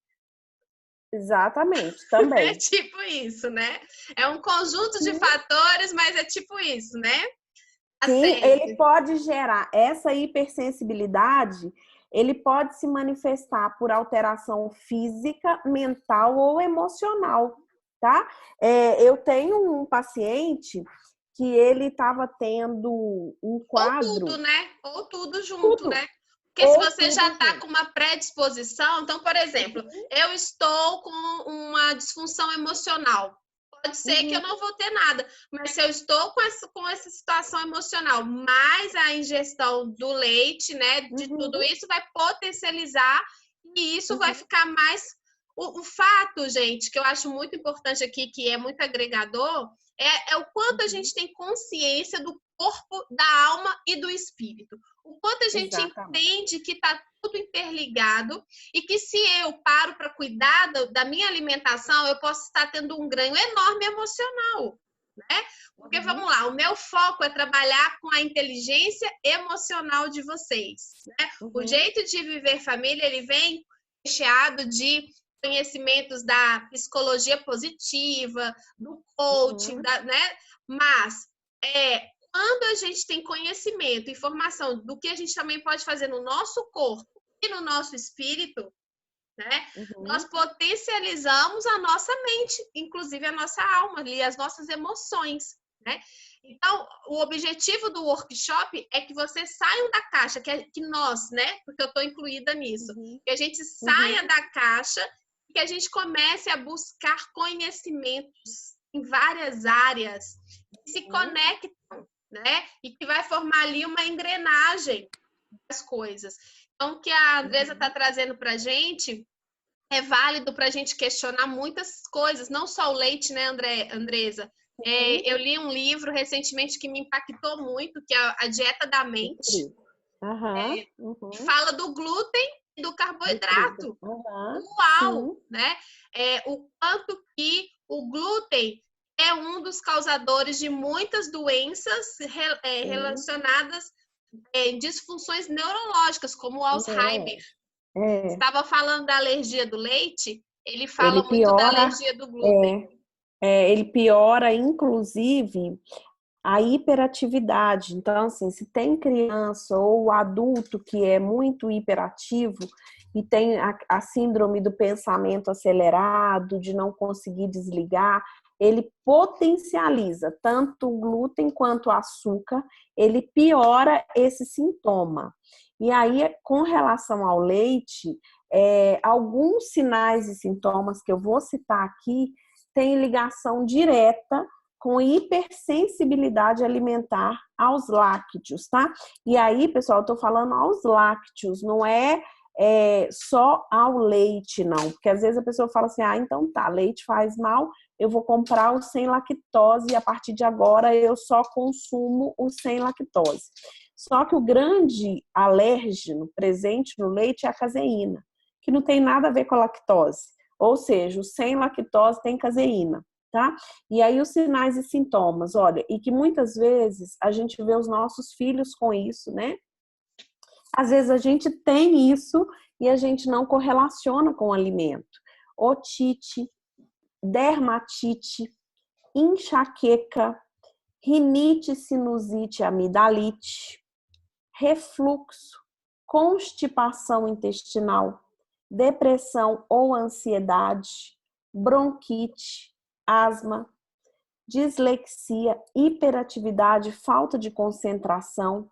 Exatamente, também. É tipo isso, né? É um conjunto de fatores, mas é tipo isso, né? Sim, ele pode gerar essa hipersensibilidade, ele pode se manifestar por alteração física, mental ou emocional, tá? Eu tenho um paciente que ele estava tendo um quadro... Ou tudo, né? Ou tudo junto, né? Porque se você já está com uma predisposição... Então, por exemplo, eu estou com uma disfunção emocional. Pode ser que eu não vou ter nada. Mas se eu estou com essa situação emocional, mais a ingestão do leite, né? De tudo isso vai potencializar e isso vai ficar mais O fato, gente, que eu acho muito importante aqui, que é muito agregador, é o quanto a gente tem consciência do corpo, da alma e do espírito. O quanto a gente entende que está tudo interligado e que se eu paro para cuidar da minha alimentação, eu posso estar tendo um ganho enorme emocional, né? Porque, vamos lá, o meu foco é trabalhar com a inteligência emocional de vocês, né? O jeito de viver família, ele vem recheado de conhecimentos da psicologia positiva, do coaching, né? Mas quando a gente tem conhecimento, informação do que a gente também pode fazer no nosso corpo e no nosso espírito, né? Nós potencializamos a nossa mente, inclusive a nossa alma ali, as nossas emoções, né? Então, o objetivo do workshop é que vocês saiam da caixa, que nós, né? Porque eu estou incluída nisso, que a gente saia da caixa e que a gente comece a buscar conhecimentos em várias áreas que se conectam, né? E que vai formar ali uma engrenagem das coisas. Então, o que a Andresa está trazendo para a gente é válido para a gente questionar muitas coisas, não só o leite, né, Andresa? Eu li um livro recentemente que me impactou muito, que é A Dieta da Mente. Fala do glúten e do carboidrato. Uau! Né? O quanto que o glúten é um dos causadores de muitas doenças relacionadas a disfunções neurológicas, como o Alzheimer. Estava falando da alergia do leite, ele fala muito da alergia do glúten. Ele piora, inclusive, a hiperatividade. Então, assim, se tem criança ou adulto que é muito hiperativo e tem a síndrome do pensamento acelerado, de não conseguir desligar, ele potencializa tanto o glúten quanto o açúcar, ele piora esse sintoma. E aí, com relação ao leite, alguns sinais e sintomas que eu vou citar aqui têm ligação direta com hipersensibilidade alimentar aos lácteos, tá? E aí, pessoal, eu tô falando aos lácteos, não é só ao leite, não. Porque às vezes a pessoa fala assim, então tá, leite faz mal, eu vou comprar o sem lactose e a partir de agora eu só consumo o sem lactose. Só que o grande alérgeno presente no leite é a caseína, que não tem nada a ver com a lactose. Ou seja, o sem lactose tem caseína, tá? E aí os sinais e sintomas, olha, e que muitas vezes a gente vê os nossos filhos com isso, né? Às vezes a gente tem isso e a gente não correlaciona com o alimento. Otite, dermatite, enxaqueca, rinite, sinusite, amidalite, refluxo, constipação intestinal, depressão ou ansiedade, bronquite, asma, dislexia, hiperatividade, falta de concentração,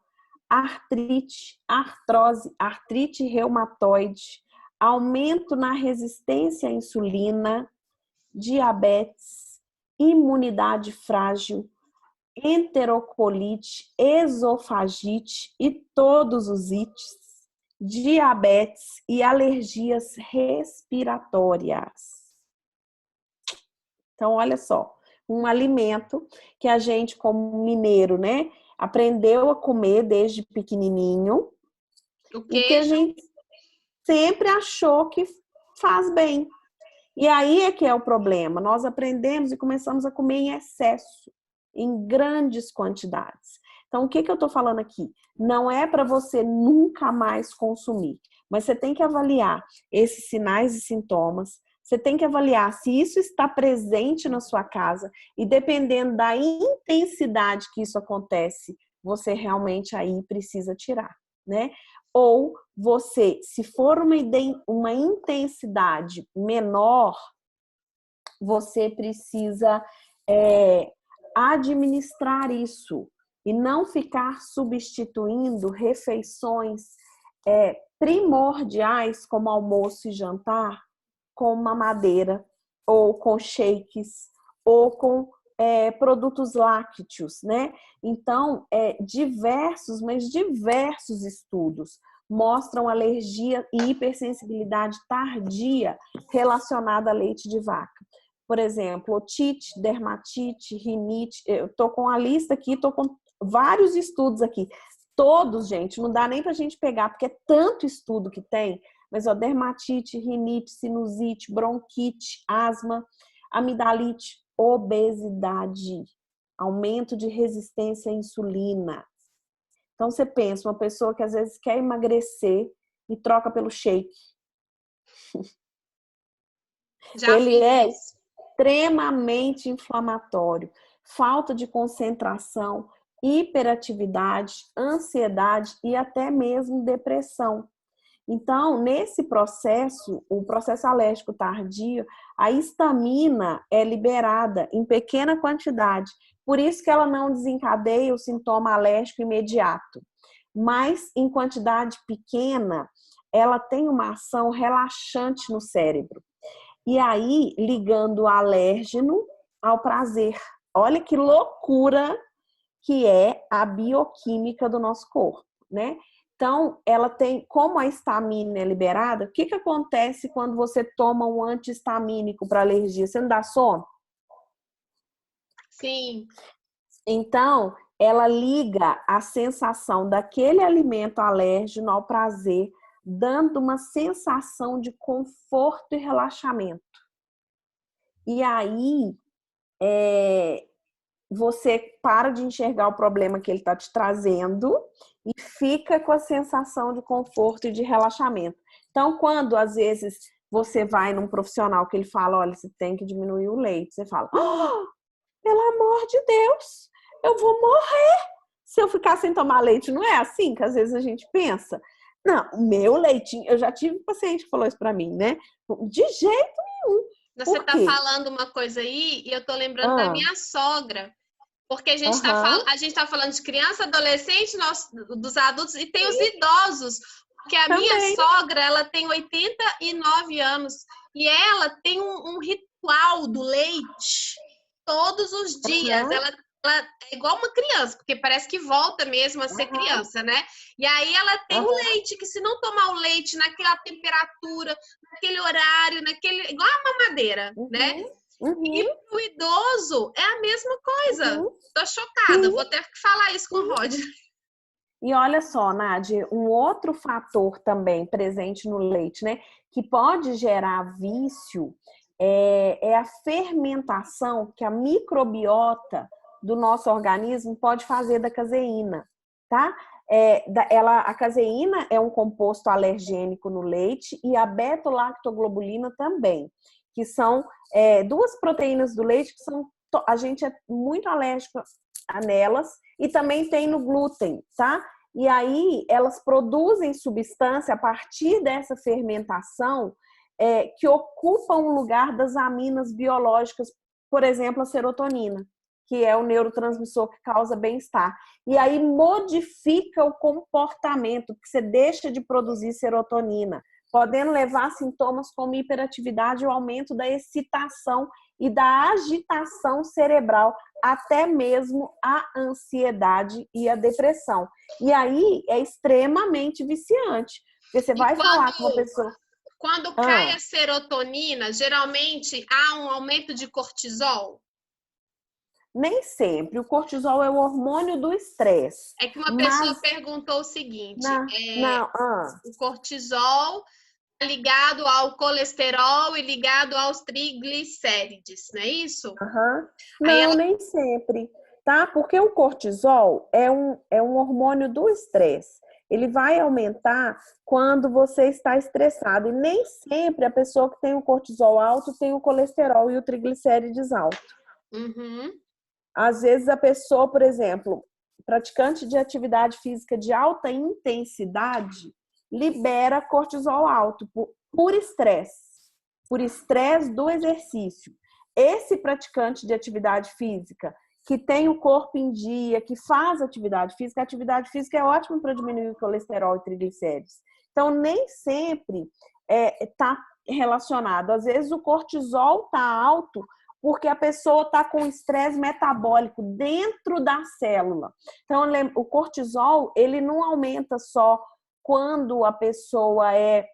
artrite, artrose, artrite reumatoide, aumento na resistência à insulina, diabetes, imunidade frágil, enterocolite, esofagite e todos os ites, diabetes e alergias respiratórias. Então, olha só, um alimento que a gente, como mineiro, né, aprendeu a comer desde pequenininho e que a gente sempre achou que faz bem. E aí é que é o problema. Nós aprendemos e começamos a comer em excesso, em grandes quantidades. Então, o que eu estou falando aqui? Não é para você nunca mais consumir, mas você tem que avaliar esses sinais e sintomas, você tem que avaliar se isso está presente na sua casa e dependendo da intensidade que isso acontece, você realmente aí precisa tirar, né? Ou você, se for uma intensidade menor, você precisa administrar isso e não ficar substituindo refeições primordiais como almoço e jantar com mamadeira ou com shakes ou com produtos lácteos, né? Então, diversos estudos mostram alergia e hipersensibilidade tardia relacionada a leite de vaca. Por exemplo, otite, dermatite, rinite. Eu tô com a lista aqui, tô com vários estudos aqui. Todos, gente, não dá nem pra gente pegar, porque é tanto estudo que tem. Mas, ó, dermatite, rinite, sinusite, bronquite, asma, amidalite, obesidade, aumento de resistência à insulina. Então, você pensa, uma pessoa que às vezes quer emagrecer e troca pelo shake. Ele é extremamente inflamatório, falta de concentração, hiperatividade, ansiedade e até mesmo depressão. Então, nesse processo, o processo alérgico tardio, a histamina é liberada em pequena quantidade. Por isso que ela não desencadeia o sintoma alérgico imediato. Mas, em quantidade pequena, ela tem uma ação relaxante no cérebro. E aí, ligando o alérgeno ao prazer. Olha que loucura que é a bioquímica do nosso corpo, né? Então, ela tem, como a histamina é liberada, o que acontece quando você toma um anti-histamínico para alergia? Você não dá sono? Sim. Então, ela liga a sensação daquele alimento alérgeno ao prazer, dando uma sensação de conforto e relaxamento. E aí, você para de enxergar o problema que ele está te trazendo e fica com a sensação de conforto e de relaxamento. Então, quando às vezes você vai num profissional que ele fala, olha, você tem que diminuir o leite, você fala, oh, pelo amor de Deus, eu vou morrer se eu ficar sem tomar leite. Não é assim que às vezes a gente pensa? Não, meu leitinho, eu já tive paciente que falou isso para mim, né? De jeito nenhum. Você tá falando uma coisa aí e eu tô lembrando da minha sogra. Porque a gente tá falando de criança, adolescente, dos adultos e tem os idosos. Porque a minha sogra, ela tem 89 anos e ela tem um ritual do leite todos os dias. Ela é igual uma criança, porque parece que volta mesmo a ser criança, né? E aí ela tem o leite, que se não tomar o leite naquela temperatura, naquele horário, igual a mamadeira, né? E o idoso é a mesma coisa. Tô chocada, vou ter que falar isso com o Rod. E olha só, Nádia, um outro fator também presente no leite, né? Que pode gerar vício é a fermentação que a microbiota do nosso organismo pode fazer da caseína, tá? A caseína é um composto alergênico no leite e a beta-lactoglobulina também, que são duas proteínas do leite que a gente é muito alérgico nelas e também tem no glúten, tá? E aí elas produzem substância a partir dessa fermentação que ocupam o lugar das aminas biológicas, por exemplo, a serotonina, que é o neurotransmissor que causa bem-estar. E aí modifica o comportamento, porque você deixa de produzir serotonina, podendo levar a sintomas como hiperatividade, o aumento da excitação e da agitação cerebral, até mesmo a ansiedade e a depressão. E aí é extremamente viciante, porque você vai falar com uma pessoa... Quando cai a serotonina, geralmente há um aumento de cortisol? Nem sempre. O cortisol é o hormônio do estresse. É que uma pessoa perguntou o seguinte: o cortisol ligado ao colesterol e ligado aos triglicérides, não é isso? Não, nem sempre, tá? Porque o cortisol é um hormônio do estresse. Ele vai aumentar quando você está estressado. E nem sempre a pessoa que tem o cortisol alto tem o colesterol e o triglicérides alto. Às vezes a pessoa, por exemplo, praticante de atividade física de alta intensidade, libera cortisol alto por estresse do exercício. Esse praticante de atividade física que tem o corpo em dia, que faz atividade física, a atividade física é ótima para diminuir o colesterol e triglicérides. Então, nem sempre está relacionado. Às vezes o cortisol está alto porque a pessoa está com estresse metabólico dentro da célula. Então, o cortisol, ele não aumenta só quando a pessoa é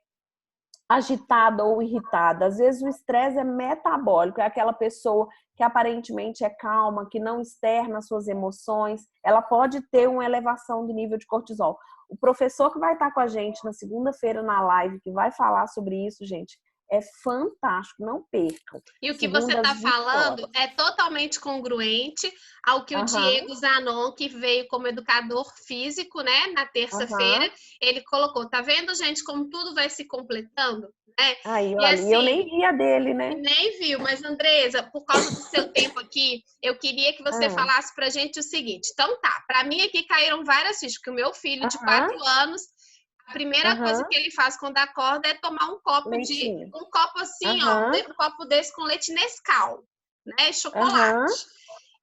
agitada ou irritada. Às vezes o estresse é metabólico, é aquela pessoa que aparentemente é calma, que não externa suas emoções, ela pode ter uma elevação do nível de cortisol. O professor que vai estar com a gente na segunda-feira na live, que vai falar sobre isso, gente, é fantástico, não percam. E o que você está falando é totalmente congruente ao que o Diego Zanon, que veio como educador físico, né, na terça-feira, ele colocou. Tá vendo, gente, como tudo vai se completando? Né? Aí, olha, assim, eu nem vi a dele, né? Nem viu, mas Andresa, por causa do seu tempo aqui, eu queria que você falasse pra gente o seguinte. Então tá, pra mim aqui caíram várias fichas, porque o meu filho de 4 anos, a primeira coisa que ele faz quando acorda é tomar um copo Leitinho. um copo assim, ó, um copo desse com leite Nescau, né, chocolate.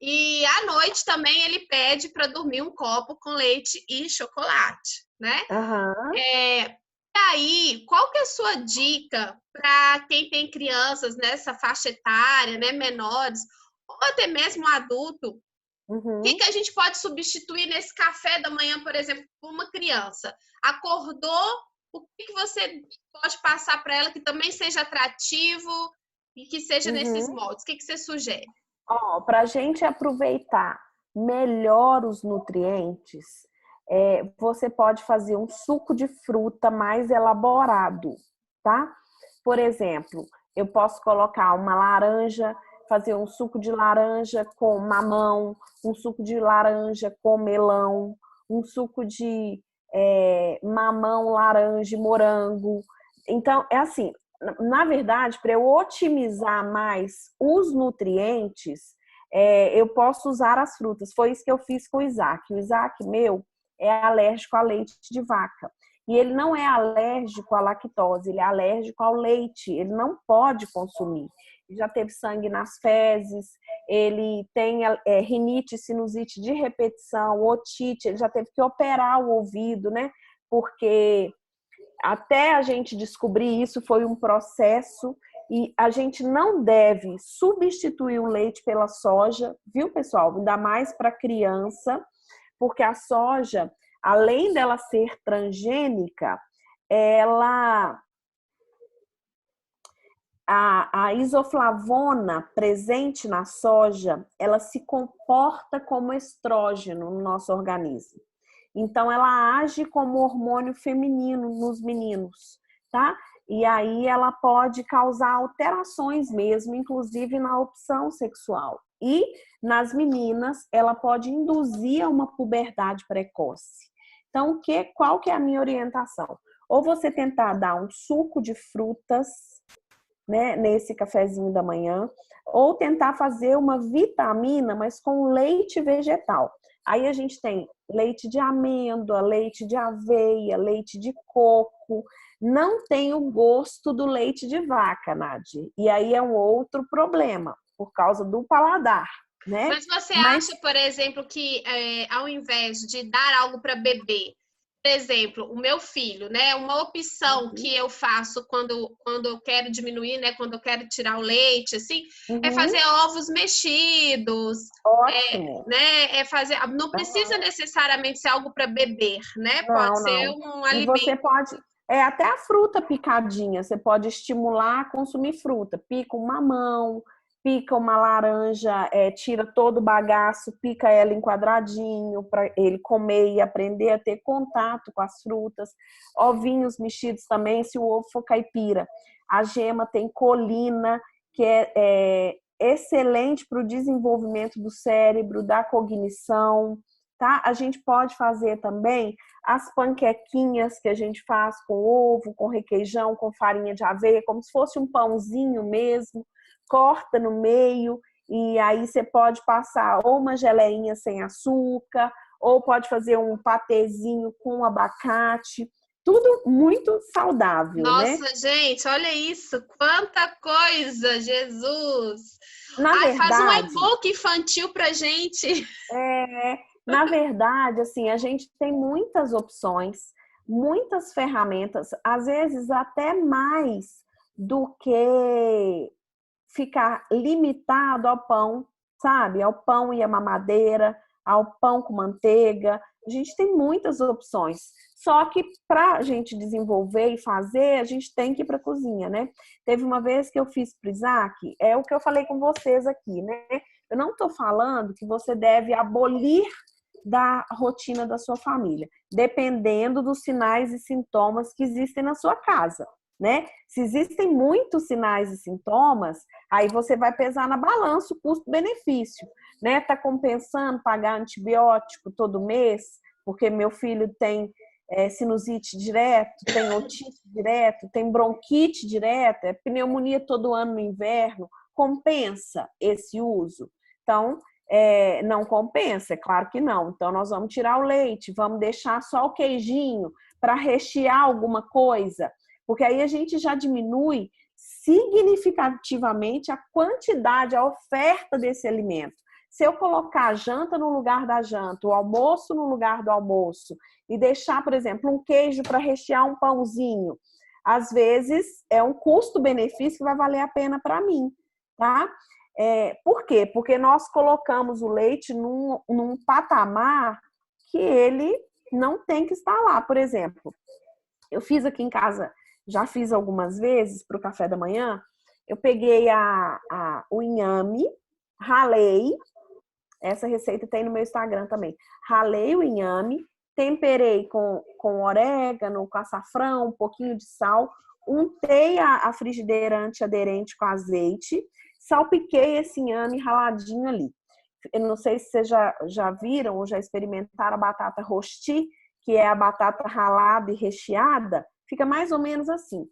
E à noite também ele pede para dormir um copo com leite e chocolate, né? E aí, qual que é a sua dica para quem tem crianças nessa faixa etária, né, menores, ou até mesmo adulto? O que a gente pode substituir nesse café da manhã, por exemplo, para uma criança? Acordou, o que você pode passar para ela que também seja atrativo e que seja nesses moldes? O que você sugere? Para a gente aproveitar melhor os nutrientes, você pode fazer um suco de fruta mais elaborado, tá? Por exemplo, eu posso colocar uma laranja, fazer um suco de laranja com mamão, um suco de laranja com melão, um suco de mamão, laranja e morango. Então, é assim, na verdade, para eu otimizar mais os nutrientes, eu posso usar as frutas. Foi isso que eu fiz com o Isaac. O Isaac, meu, é alérgico a leite de vaca. E ele não é alérgico à lactose, ele é alérgico ao leite. Ele não pode consumir. Ele já teve sangue nas fezes, ele tem rinite, sinusite de repetição, otite, ele já teve que operar o ouvido, né? Porque até a gente descobrir isso foi um processo e a gente não deve substituir o leite pela soja, viu, pessoal? Ainda mais para criança, porque a soja, além dela ser transgênica, a isoflavona presente na soja, ela se comporta como estrógeno no nosso organismo. Então, ela age como hormônio feminino nos meninos, tá? E aí ela pode causar alterações mesmo, inclusive na opção sexual. E nas meninas, ela pode induzir a uma puberdade precoce. Então, qual que é a minha orientação? Ou você tentar dar um suco de frutas, né, nesse cafezinho da manhã, ou tentar fazer uma vitamina, mas com leite vegetal. Aí a gente tem leite de amêndoa, leite de aveia, leite de coco. Não tem o gosto do leite de vaca, Nádia. E aí é um outro problema, por causa do paladar, né? Mas você acha, por exemplo, que ao invés de dar algo para beber, por exemplo, o meu filho, né? Uma opção que eu faço quando eu quero diminuir, né? Quando eu quero tirar o leite, assim, é fazer ovos mexidos. Ótimo. Né? É fazer. Não precisa necessariamente ser algo para beber, né? Pode ser um alimento. E você pode. Até a fruta picadinha, você pode estimular a consumir fruta. Pica um mamão, pica uma laranja, tira todo o bagaço, pica ela em quadradinho para ele comer e aprender a ter contato com as frutas. Ovinhos mexidos também, se o ovo for caipira. A gema tem colina, que é excelente para o desenvolvimento do cérebro, da cognição, tá? A gente pode fazer também as panquequinhas que a gente faz com ovo, com requeijão, com farinha de aveia, como se fosse um pãozinho mesmo, corta no meio e aí você pode passar ou uma geleinha sem açúcar, ou pode fazer um patezinho com abacate, tudo muito saudável, Nossa, né? gente, olha isso, quanta coisa, Jesus! Na verdade, faz um e-book infantil pra gente. Na verdade, assim, a gente tem muitas opções, muitas ferramentas, às vezes até mais do que ficar limitado ao pão, sabe? Ao pão e a mamadeira, ao pão com manteiga. A gente tem muitas opções. Só que para a gente desenvolver e fazer, a gente tem que ir para a cozinha, né? Teve uma vez que eu fiz para o Isaac, é o que eu falei com vocês aqui, né? Eu não estou falando que você deve abolir da rotina da sua família, dependendo dos sinais e sintomas que existem na sua casa, né? Se existem muitos sinais e sintomas, aí você vai pesar na balança o custo-benefício, né? Tá compensando pagar antibiótico todo mês, porque meu filho tem sinusite direto, tem otite direto, tem bronquite direto, é pneumonia todo ano no inverno, compensa esse uso? Então, não compensa, é claro que não. Então, nós vamos tirar o leite, vamos deixar só o queijinho para rechear alguma coisa, porque aí a gente já diminui significativamente a quantidade, a oferta desse alimento. Se eu colocar a janta no lugar da janta, o almoço no lugar do almoço, e deixar, por exemplo, um queijo para rechear um pãozinho, às vezes é um custo-benefício que vai valer a pena para mim, tá? Por quê? Porque nós colocamos o leite num patamar que ele não tem que estar lá. Por exemplo, eu fiz aqui em casa, já fiz algumas vezes para o café da manhã, eu peguei o inhame, ralei, essa receita tem no meu Instagram também, ralei o inhame, temperei com orégano, com açafrão, um pouquinho de sal, untei a frigideira antiaderente com azeite, salpiquei esse inhame raladinho ali. Eu não sei se vocês já viram ou já experimentaram a batata rosti, que é a batata ralada e recheada, fica mais ou menos assim.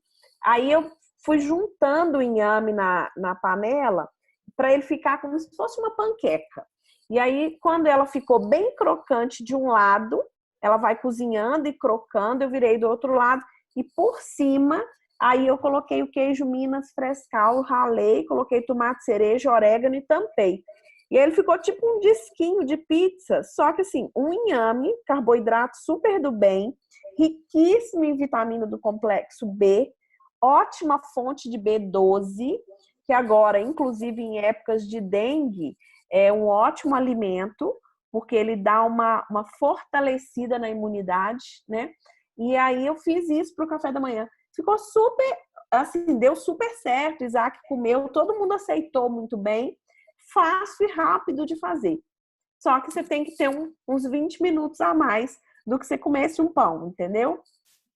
Aí eu fui juntando o inhame na panela para ele ficar como se fosse uma panqueca. E aí, quando ela ficou bem crocante de um lado, ela vai cozinhando e crocando, eu virei do outro lado e por cima, aí eu coloquei o queijo Minas Frescal, ralei, coloquei tomate cereja, orégano e tampei. E aí ele ficou tipo um disquinho de pizza, só que assim, um inhame, carboidrato super do bem, riquíssimo em vitamina do complexo B, ótima fonte de B12, que agora, inclusive em épocas de dengue, é um ótimo alimento, porque ele dá uma fortalecida na imunidade, né? E aí eu fiz isso para o café da manhã. Ficou super, assim, deu super certo. Isaac comeu, todo mundo aceitou muito bem. Fácil e rápido de fazer. Só que você tem que ter uns 20 minutos a mais do que você comesse um pão, entendeu?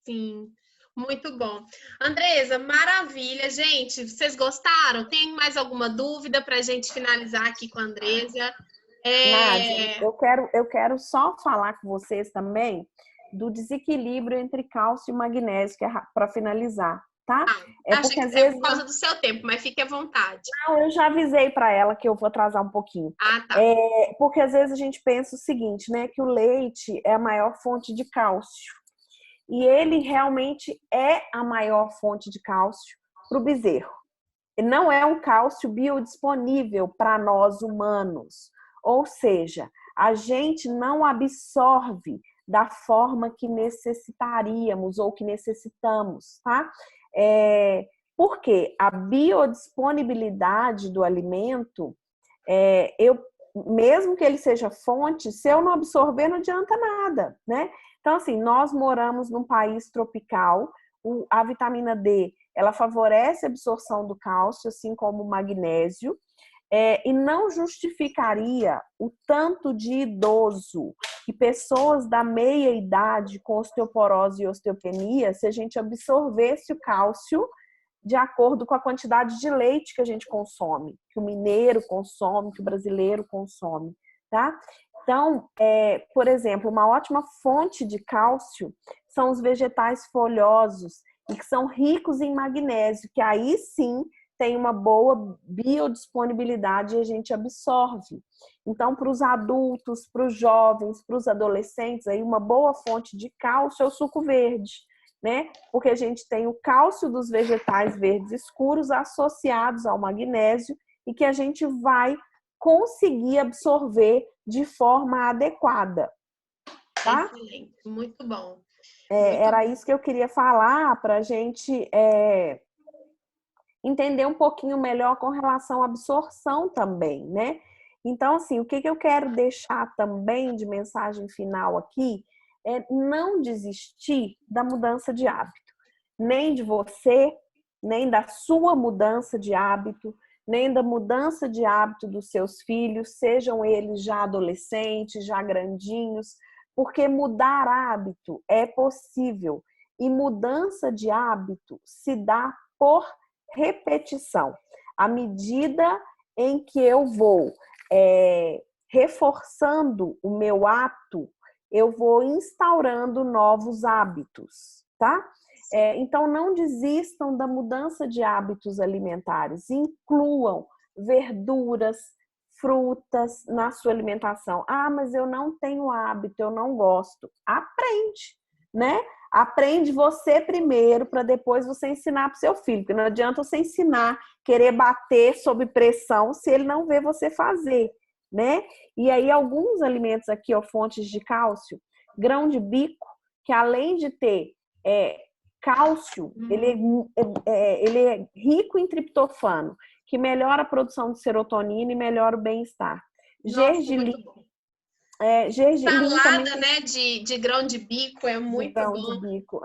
Sim, muito bom. Andresa, maravilha. Gente, vocês gostaram? Tem mais alguma dúvida para a gente finalizar aqui com a Andresa? Nádia, eu quero só falar com vocês também do desequilíbrio entre cálcio e magnésio, que é para finalizar, tá? Achei que é por causa do seu tempo, mas fique à vontade. Não, eu já avisei para ela que eu vou atrasar um pouquinho. Tá. Porque às vezes a gente pensa o seguinte, né? Que o leite é a maior fonte de cálcio. E ele realmente é a maior fonte de cálcio para o bezerro. Não é um cálcio biodisponível para nós humanos. Ou seja, a gente não absorve da forma que necessitaríamos ou que necessitamos, tá? Porque a biodisponibilidade do alimento, mesmo que ele seja fonte, se eu não absorver, não adianta nada, né? Então, assim, nós moramos num país tropical, a vitamina D, ela favorece a absorção do cálcio, assim como o magnésio, e não justificaria o tanto de idoso e pessoas da meia idade com osteoporose e osteopenia se a gente absorvesse o cálcio de acordo com a quantidade de leite que a gente consome, que o mineiro consome, que o brasileiro consome, tá? Então, por exemplo, uma ótima fonte de cálcio são os vegetais folhosos e que são ricos em magnésio, que aí sim tem uma boa biodisponibilidade e a gente absorve. Então, para os adultos, para os jovens, para os adolescentes, aí uma boa fonte de cálcio é o suco verde, né? Porque a gente tem o cálcio dos vegetais verdes escuros associados ao magnésio e que a gente vai conseguir absorver de forma adequada. Tá? Excelente, muito bom. Era isso que eu queria falar para a gente entender um pouquinho melhor com relação à absorção também, né? Então, assim, o que eu quero deixar também de mensagem final aqui é não desistir da mudança de hábito. Nem de você, nem da sua mudança de hábito, nem da mudança de hábito dos seus filhos, sejam eles já adolescentes, já grandinhos, porque mudar hábito é possível. E mudança de hábito se dá por repetição. À medida em que eu vou reforçando o meu ato, eu vou instaurando novos hábitos, tá? Então, não desistam da mudança de hábitos alimentares. Incluam verduras, frutas na sua alimentação. Ah, mas eu não tenho hábito, eu não gosto. Aprende, né? Aprende você primeiro para depois você ensinar para o seu filho. Porque não adianta você ensinar, querer bater sob pressão se ele não vê você fazer, né? E aí alguns alimentos aqui, ó, fontes de cálcio, grão de bico, que além de ter cálcio, ele é rico em triptofano, que melhora a produção de serotonina e melhora o bem-estar. Gergelim. Salada, também, né, de grão de bico é muito grão bom. De bico.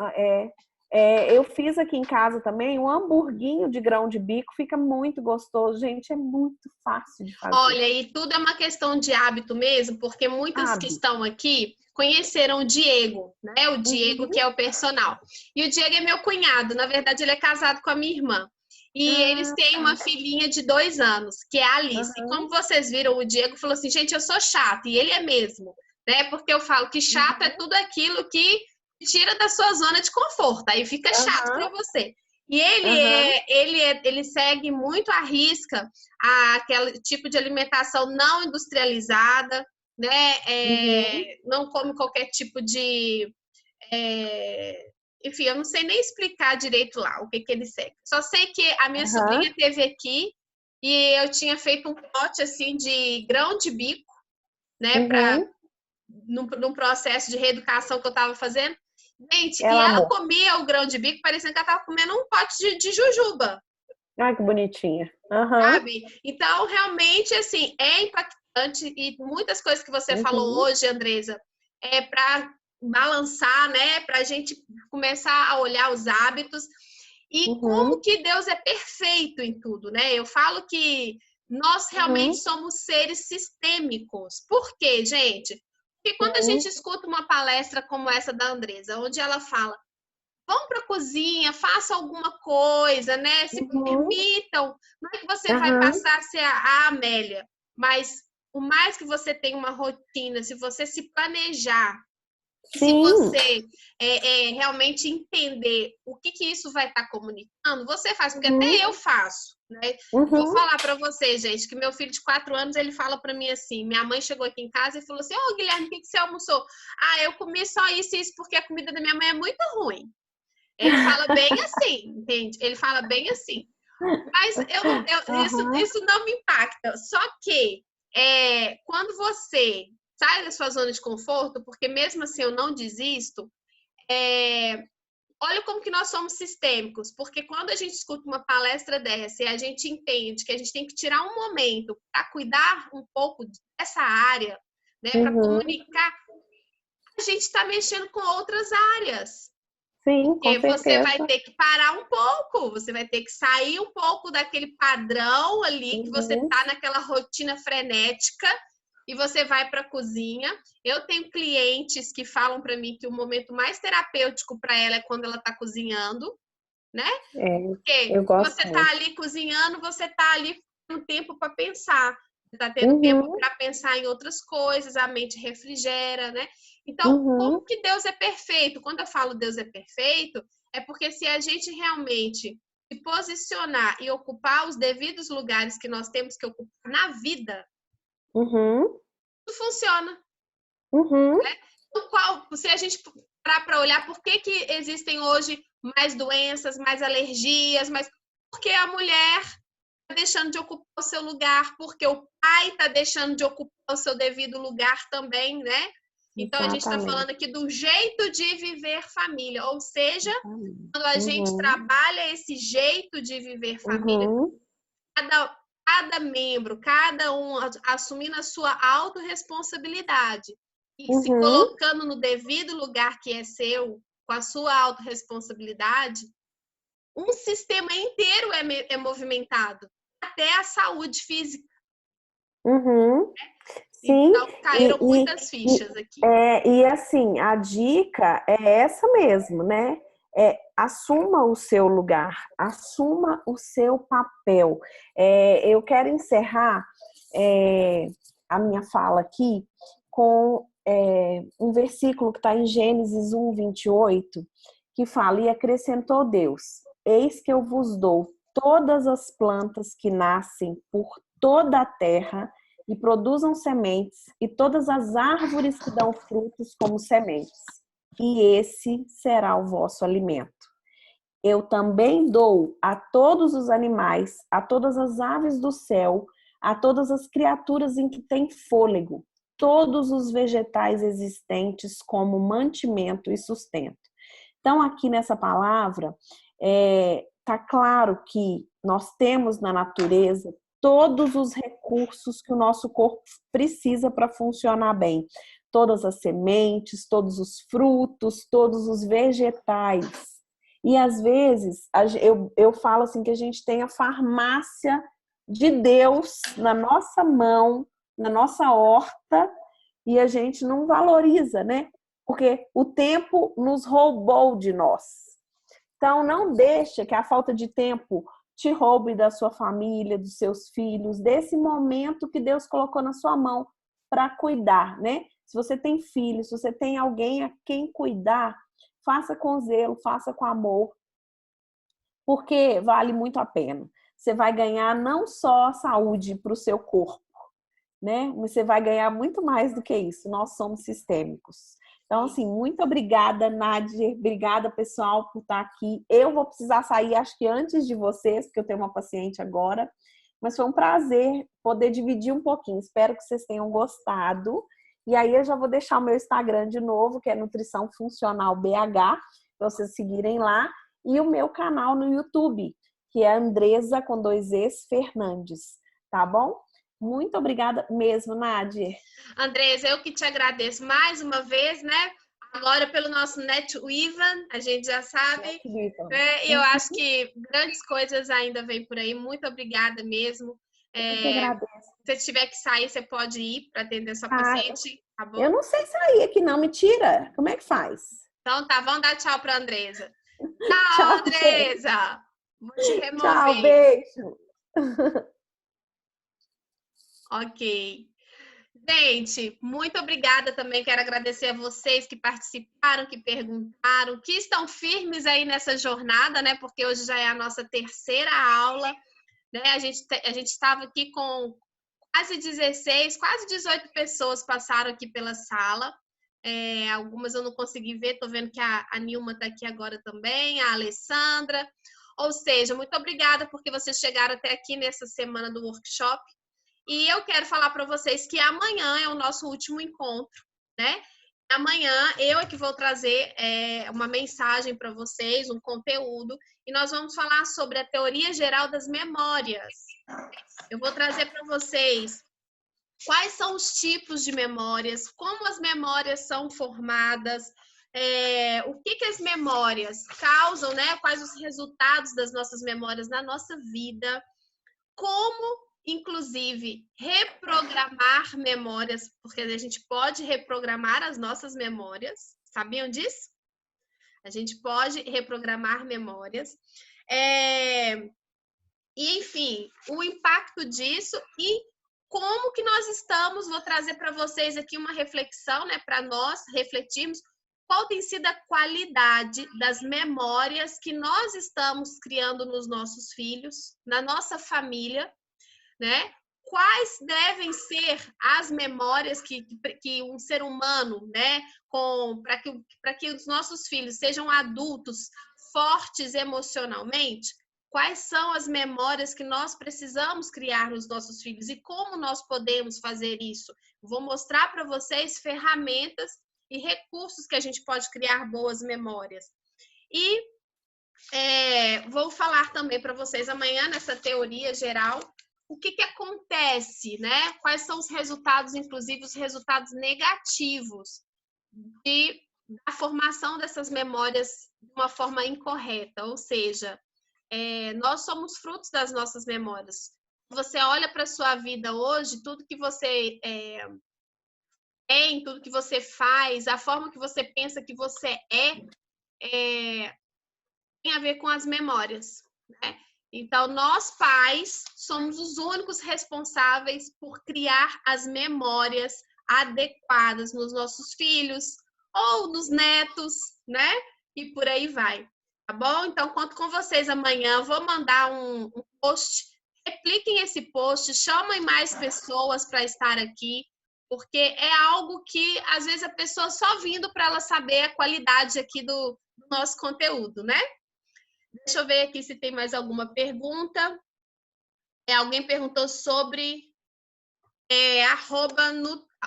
Eu fiz aqui em casa também um hamburguinho de grão de bico, fica muito gostoso, gente, é muito fácil de fazer. Olha, e tudo é uma questão de hábito mesmo, porque muitas que estão aqui conheceram o Diego, né? O Diego, que é o personal. E o Diego é meu cunhado, na verdade ele é casado com a minha irmã. E eles têm uma filhinha de 2 anos, que é a Alice. E como vocês viram, o Diego falou assim, gente, eu sou chato, e ele é mesmo, né? Porque eu falo que chato é tudo aquilo que tira da sua zona de conforto, aí fica chato para você. E ele segue muito à risca aquele tipo de alimentação não industrializada, né? Não come qualquer tipo de... enfim, eu não sei nem explicar direito lá o que ele segue. Só sei que a minha sobrinha teve aqui e eu tinha feito um pote assim de grão de bico, né? Num processo de reeducação que eu estava fazendo. Gente, ela comia o grão de bico parecendo que ela estava comendo um pote de jujuba. Ai, que bonitinha. Sabe? Então, realmente, assim, é impactante e muitas coisas que você falou hoje, Andresa, é para balançar, né? Para a gente começar a olhar os hábitos e como que Deus é perfeito em tudo, né? Eu falo que nós realmente somos seres sistêmicos. Por quê, gente? Porque quando a gente escuta uma palestra como essa da Andresa, onde ela fala, vão para a cozinha, façam alguma coisa, né? Se permitam. Não é que você vai passar a ser a Amélia, mas por mais que você tenha uma rotina, se você se planejar, se você realmente entender o que isso vai estar comunicando, você faz, porque até eu faço, né? Vou falar para você, gente, que meu filho de 4 anos, ele fala para mim assim, minha mãe chegou aqui em casa e falou assim, ô Guilherme, o que você almoçou? Ah, eu comi só isso e isso, porque a comida da minha mãe é muito ruim. Ele fala bem assim, entende? Ele fala bem assim. Mas isso não me impacta. Só que quando você sai da sua zona de conforto, porque mesmo assim eu não desisto, olha como que nós somos sistêmicos. Porque quando a gente escuta uma palestra dessa e a gente entende que a gente tem que tirar um momento para cuidar um pouco dessa área, né, para comunicar, a gente está mexendo com outras áreas. Sim, porque você vai ter que parar um pouco, você vai ter que sair um pouco daquele padrão ali, que você tá naquela rotina frenética, e você vai para a cozinha. Eu tenho clientes que falam para mim que o momento mais terapêutico para ela é quando ela está cozinhando, né? Porque você tá ali cozinhando, você tá ali tendo tempo para pensar. Você tá tendo tempo para pensar em outras coisas, a mente refrigera, né? Então, como que Deus é perfeito? Quando eu falo Deus é perfeito, é porque se a gente realmente se posicionar e ocupar os devidos lugares que nós temos que ocupar na vida, tudo funciona. Né? Então, se a gente parar para olhar por que existem hoje mais doenças, mais alergias, porque a mulher está deixando de ocupar o seu lugar, porque o pai está deixando de ocupar o seu devido lugar também, né? Então, a gente está falando aqui do jeito de viver família, ou seja, quando a gente trabalha esse jeito de viver família, cada membro, cada um assumindo a sua autorresponsabilidade e se colocando no devido lugar que é seu, com a sua autorresponsabilidade, um sistema inteiro é movimentado, até a saúde física. Sim, então, caíram muitas fichas aqui. E assim, a dica é essa mesmo, né? Assuma o seu lugar, assuma o seu papel. Eu quero encerrar a minha fala aqui com um versículo que está em Gênesis 1:28, que fala: e acrescentou Deus, eis que eu vos dou todas as plantas que nascem por toda a terra e produzam sementes, e todas as árvores que dão frutos como sementes, e esse será o vosso alimento. Eu também dou a todos os animais, a todas as aves do céu, a todas as criaturas em que tem fôlego, todos os vegetais existentes como mantimento e sustento. Então, aqui nessa palavra, está claro que nós temos na natureza todos os recursos que o nosso corpo precisa para funcionar bem. Todas as sementes, todos os frutos, todos os vegetais. E às vezes, eu falo assim que a gente tem a farmácia de Deus na nossa mão, na nossa horta, e a gente não valoriza, né? Porque o tempo nos roubou de nós. Então, não deixa que a falta de tempo te roube da sua família, dos seus filhos, desse momento que Deus colocou na sua mão para cuidar, né? Se você tem filhos, se você tem alguém a quem cuidar, faça com zelo, faça com amor, porque vale muito a pena. Você vai ganhar não só saúde para o seu corpo, né? Mas você vai ganhar muito mais do que isso. Nós somos sistêmicos. Então, assim, muito obrigada, Nádia. Obrigada, pessoal, por estar aqui. Eu vou precisar sair, acho que antes de vocês, porque eu tenho uma paciente agora. Mas foi um prazer poder dividir um pouquinho. Espero que vocês tenham gostado. E aí eu já vou deixar o meu Instagram de novo, que é Nutrição Funcional BH, para vocês seguirem lá. E o meu canal no YouTube, que é Andresa, com 2 Es, Fernandes. Tá bom? Muito obrigada mesmo, Nádia. Andresa, eu que te agradeço mais uma vez, né? Agora pelo nosso NetWeaven, a gente já sabe. E eu acho que grandes coisas ainda vêm por aí. Muito obrigada mesmo. Eu que agradeço. Se você tiver que sair, você pode ir para atender sua paciente, tá bom? Eu não sei sair aqui não, me tira. Como é que faz? Então tá, vamos dar tchau para Andresa. Tchau, Andresa! Vou te remover. Tchau, beijo. Ok. Gente, muito obrigada também. Quero agradecer a vocês que participaram, que perguntaram, que estão firmes aí nessa jornada, né? Porque hoje já é a nossa 3ª aula, né? A gente estava aqui com quase 16, quase 18 pessoas passaram aqui pela sala. Algumas eu não consegui ver, tô vendo que a Nilma está aqui agora também, a Alessandra. Ou seja, muito obrigada porque vocês chegaram até aqui nessa semana do workshop. E eu quero falar para vocês que amanhã é o nosso último encontro, né? Amanhã eu é que vou trazer uma mensagem para vocês, um conteúdo, e nós vamos falar sobre a teoria geral das memórias. Eu vou trazer para vocês quais são os tipos de memórias, como as memórias são formadas, o que as memórias causam, né? Quais os resultados das nossas memórias na nossa vida, como, inclusive, reprogramar memórias, porque a gente pode reprogramar as nossas memórias. Sabiam disso? A gente pode reprogramar memórias. E, enfim, o impacto disso e como que nós estamos, vou trazer para vocês aqui uma reflexão, né, para nós refletirmos qual tem sido a qualidade das memórias que nós estamos criando nos nossos filhos, na nossa família, né? Quais devem ser as memórias que um ser humano, né, para que os nossos filhos sejam adultos fortes emocionalmente? Quais são as memórias que nós precisamos criar nos nossos filhos e como nós podemos fazer isso? Vou mostrar para vocês ferramentas e recursos que a gente pode criar boas memórias. E vou falar também para vocês amanhã nessa teoria geral o que que acontece, né? Quais são os resultados, inclusive os resultados negativos da formação dessas memórias de uma forma incorreta, ou seja, nós somos frutos das nossas memórias. Você olha para a sua vida hoje, tudo que você tem, tudo que você faz, a forma que você pensa que você tem a ver com as memórias, né? Então, nós pais somos os únicos responsáveis por criar as memórias adequadas nos nossos filhos ou nos netos, né? E por aí vai, tá bom? Então, conto com vocês amanhã. Vou mandar um post. Repliquem esse post, chamem mais pessoas para estar aqui, porque é algo que, às vezes, a pessoa só vindo para ela saber a qualidade aqui do nosso conteúdo, né? Deixa eu ver aqui se tem mais alguma pergunta. Alguém perguntou sobre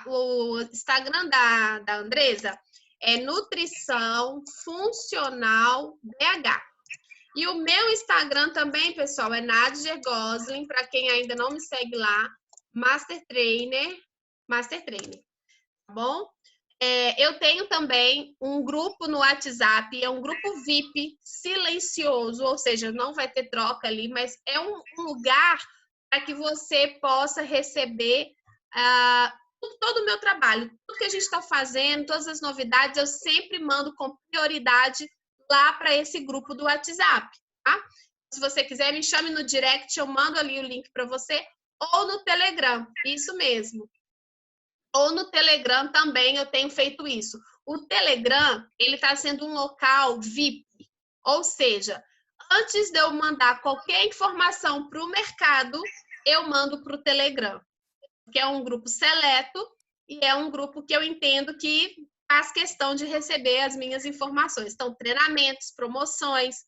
o Instagram da Andresa. É Nutrição Funcional BH. E o meu Instagram também, pessoal, é Nadjer Gosling. Para quem ainda não me segue lá, Master Trainer, tá bom? Eu tenho também um grupo no WhatsApp, é um grupo VIP silencioso, ou seja, não vai ter troca ali, mas é um lugar para que você possa receber todo o meu trabalho, tudo que a gente está fazendo, todas as novidades, eu sempre mando com prioridade lá para esse grupo do WhatsApp, tá? Se você quiser, me chame no direct, eu mando ali o link para você, ou no Telegram, isso mesmo. Ou no Telegram também eu tenho feito isso. O Telegram, ele está sendo um local VIP, ou seja, antes de eu mandar qualquer informação para o mercado, eu mando para o Telegram, que é um grupo seleto e é um grupo que eu entendo que faz questão de receber as minhas informações. Então, treinamentos, promoções,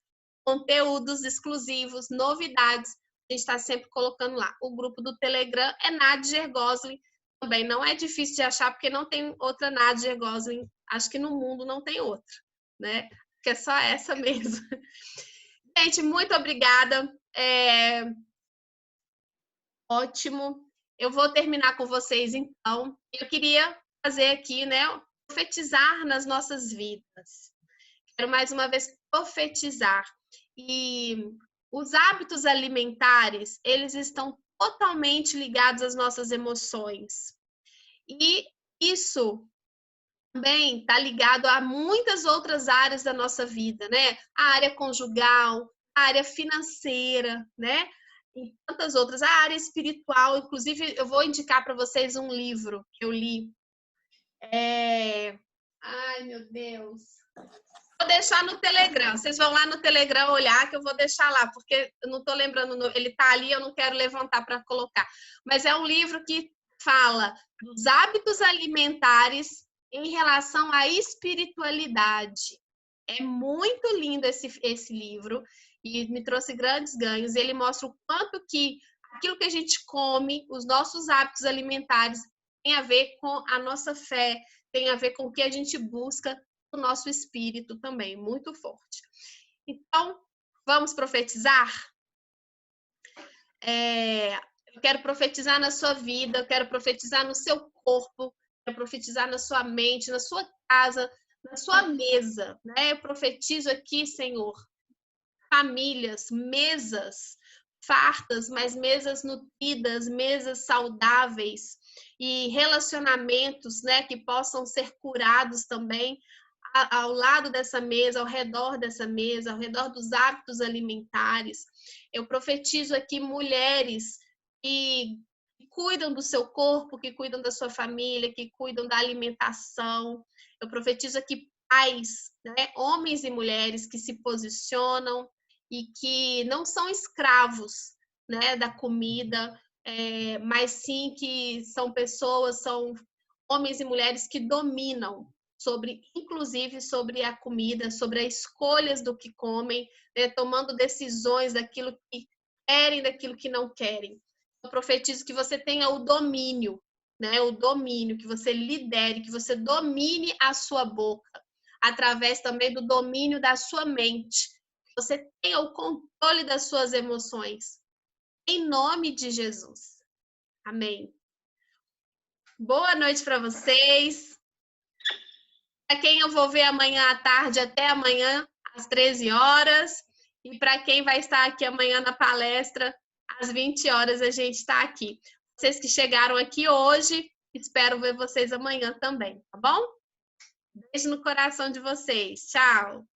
conteúdos exclusivos, novidades, a gente está sempre colocando lá. O grupo do Telegram é Nadjer Gosling. Também não é difícil de achar, porque não tem outra Nadjer Gosling. Acho que no mundo não tem outra, né? Que é só essa mesmo. Gente, muito obrigada. Ótimo. Eu vou terminar com vocês, então. Eu queria fazer aqui, né? Profetizar nas nossas vidas. Quero mais uma vez profetizar. E os hábitos alimentares, eles estão totalmente ligados às nossas emoções. E isso também está ligado a muitas outras áreas da nossa vida, né? A área conjugal, a área financeira, né? E tantas outras. A área espiritual, inclusive, eu vou indicar para vocês um livro que eu li. Ai, meu Deus. Vou deixar no Telegram. Vocês vão lá no Telegram olhar, que eu vou deixar lá, porque eu não estou lembrando, ele está ali, eu não quero levantar para colocar. Mas é um livro que fala dos hábitos alimentares em relação à espiritualidade. É muito lindo esse livro e me trouxe grandes ganhos. Ele mostra o quanto que aquilo que a gente come, os nossos hábitos alimentares, tem a ver com a nossa fé, tem a ver com o que a gente busca o nosso espírito também, muito forte. Então, vamos profetizar? Eu quero profetizar na sua vida, eu quero profetizar no seu corpo, eu quero profetizar na sua mente, na sua casa, na sua mesa, né? Eu profetizo aqui, Senhor, famílias, mesas fartas, mas mesas nutridas, mesas saudáveis e relacionamentos, né, que possam ser curados também ao lado dessa mesa, ao redor dessa mesa, ao redor dos hábitos alimentares. Eu profetizo aqui mulheres que cuidam do seu corpo, que cuidam da sua família, que cuidam da alimentação. Eu profetizo aqui pais, né? Homens e mulheres que se posicionam e que não são escravos, né, da comida, mas sim que são pessoas, são homens e mulheres que dominam inclusive sobre a comida, sobre as escolhas do que comem, né, tomando decisões daquilo que querem, daquilo que não querem. Eu profetizo que você tenha o domínio, né? O domínio, que você lidere, que você domine a sua boca, através também do domínio da sua mente. Você tenha o controle das suas emoções. em nome de Jesus. Amém. Boa noite para vocês. Para quem eu vou ver amanhã à tarde, até amanhã, às 13 horas. E para quem vai estar aqui amanhã na palestra, às 20 horas, a gente está aqui. Vocês que chegaram aqui hoje, espero ver vocês amanhã também, tá bom? Beijo no coração de vocês. Tchau!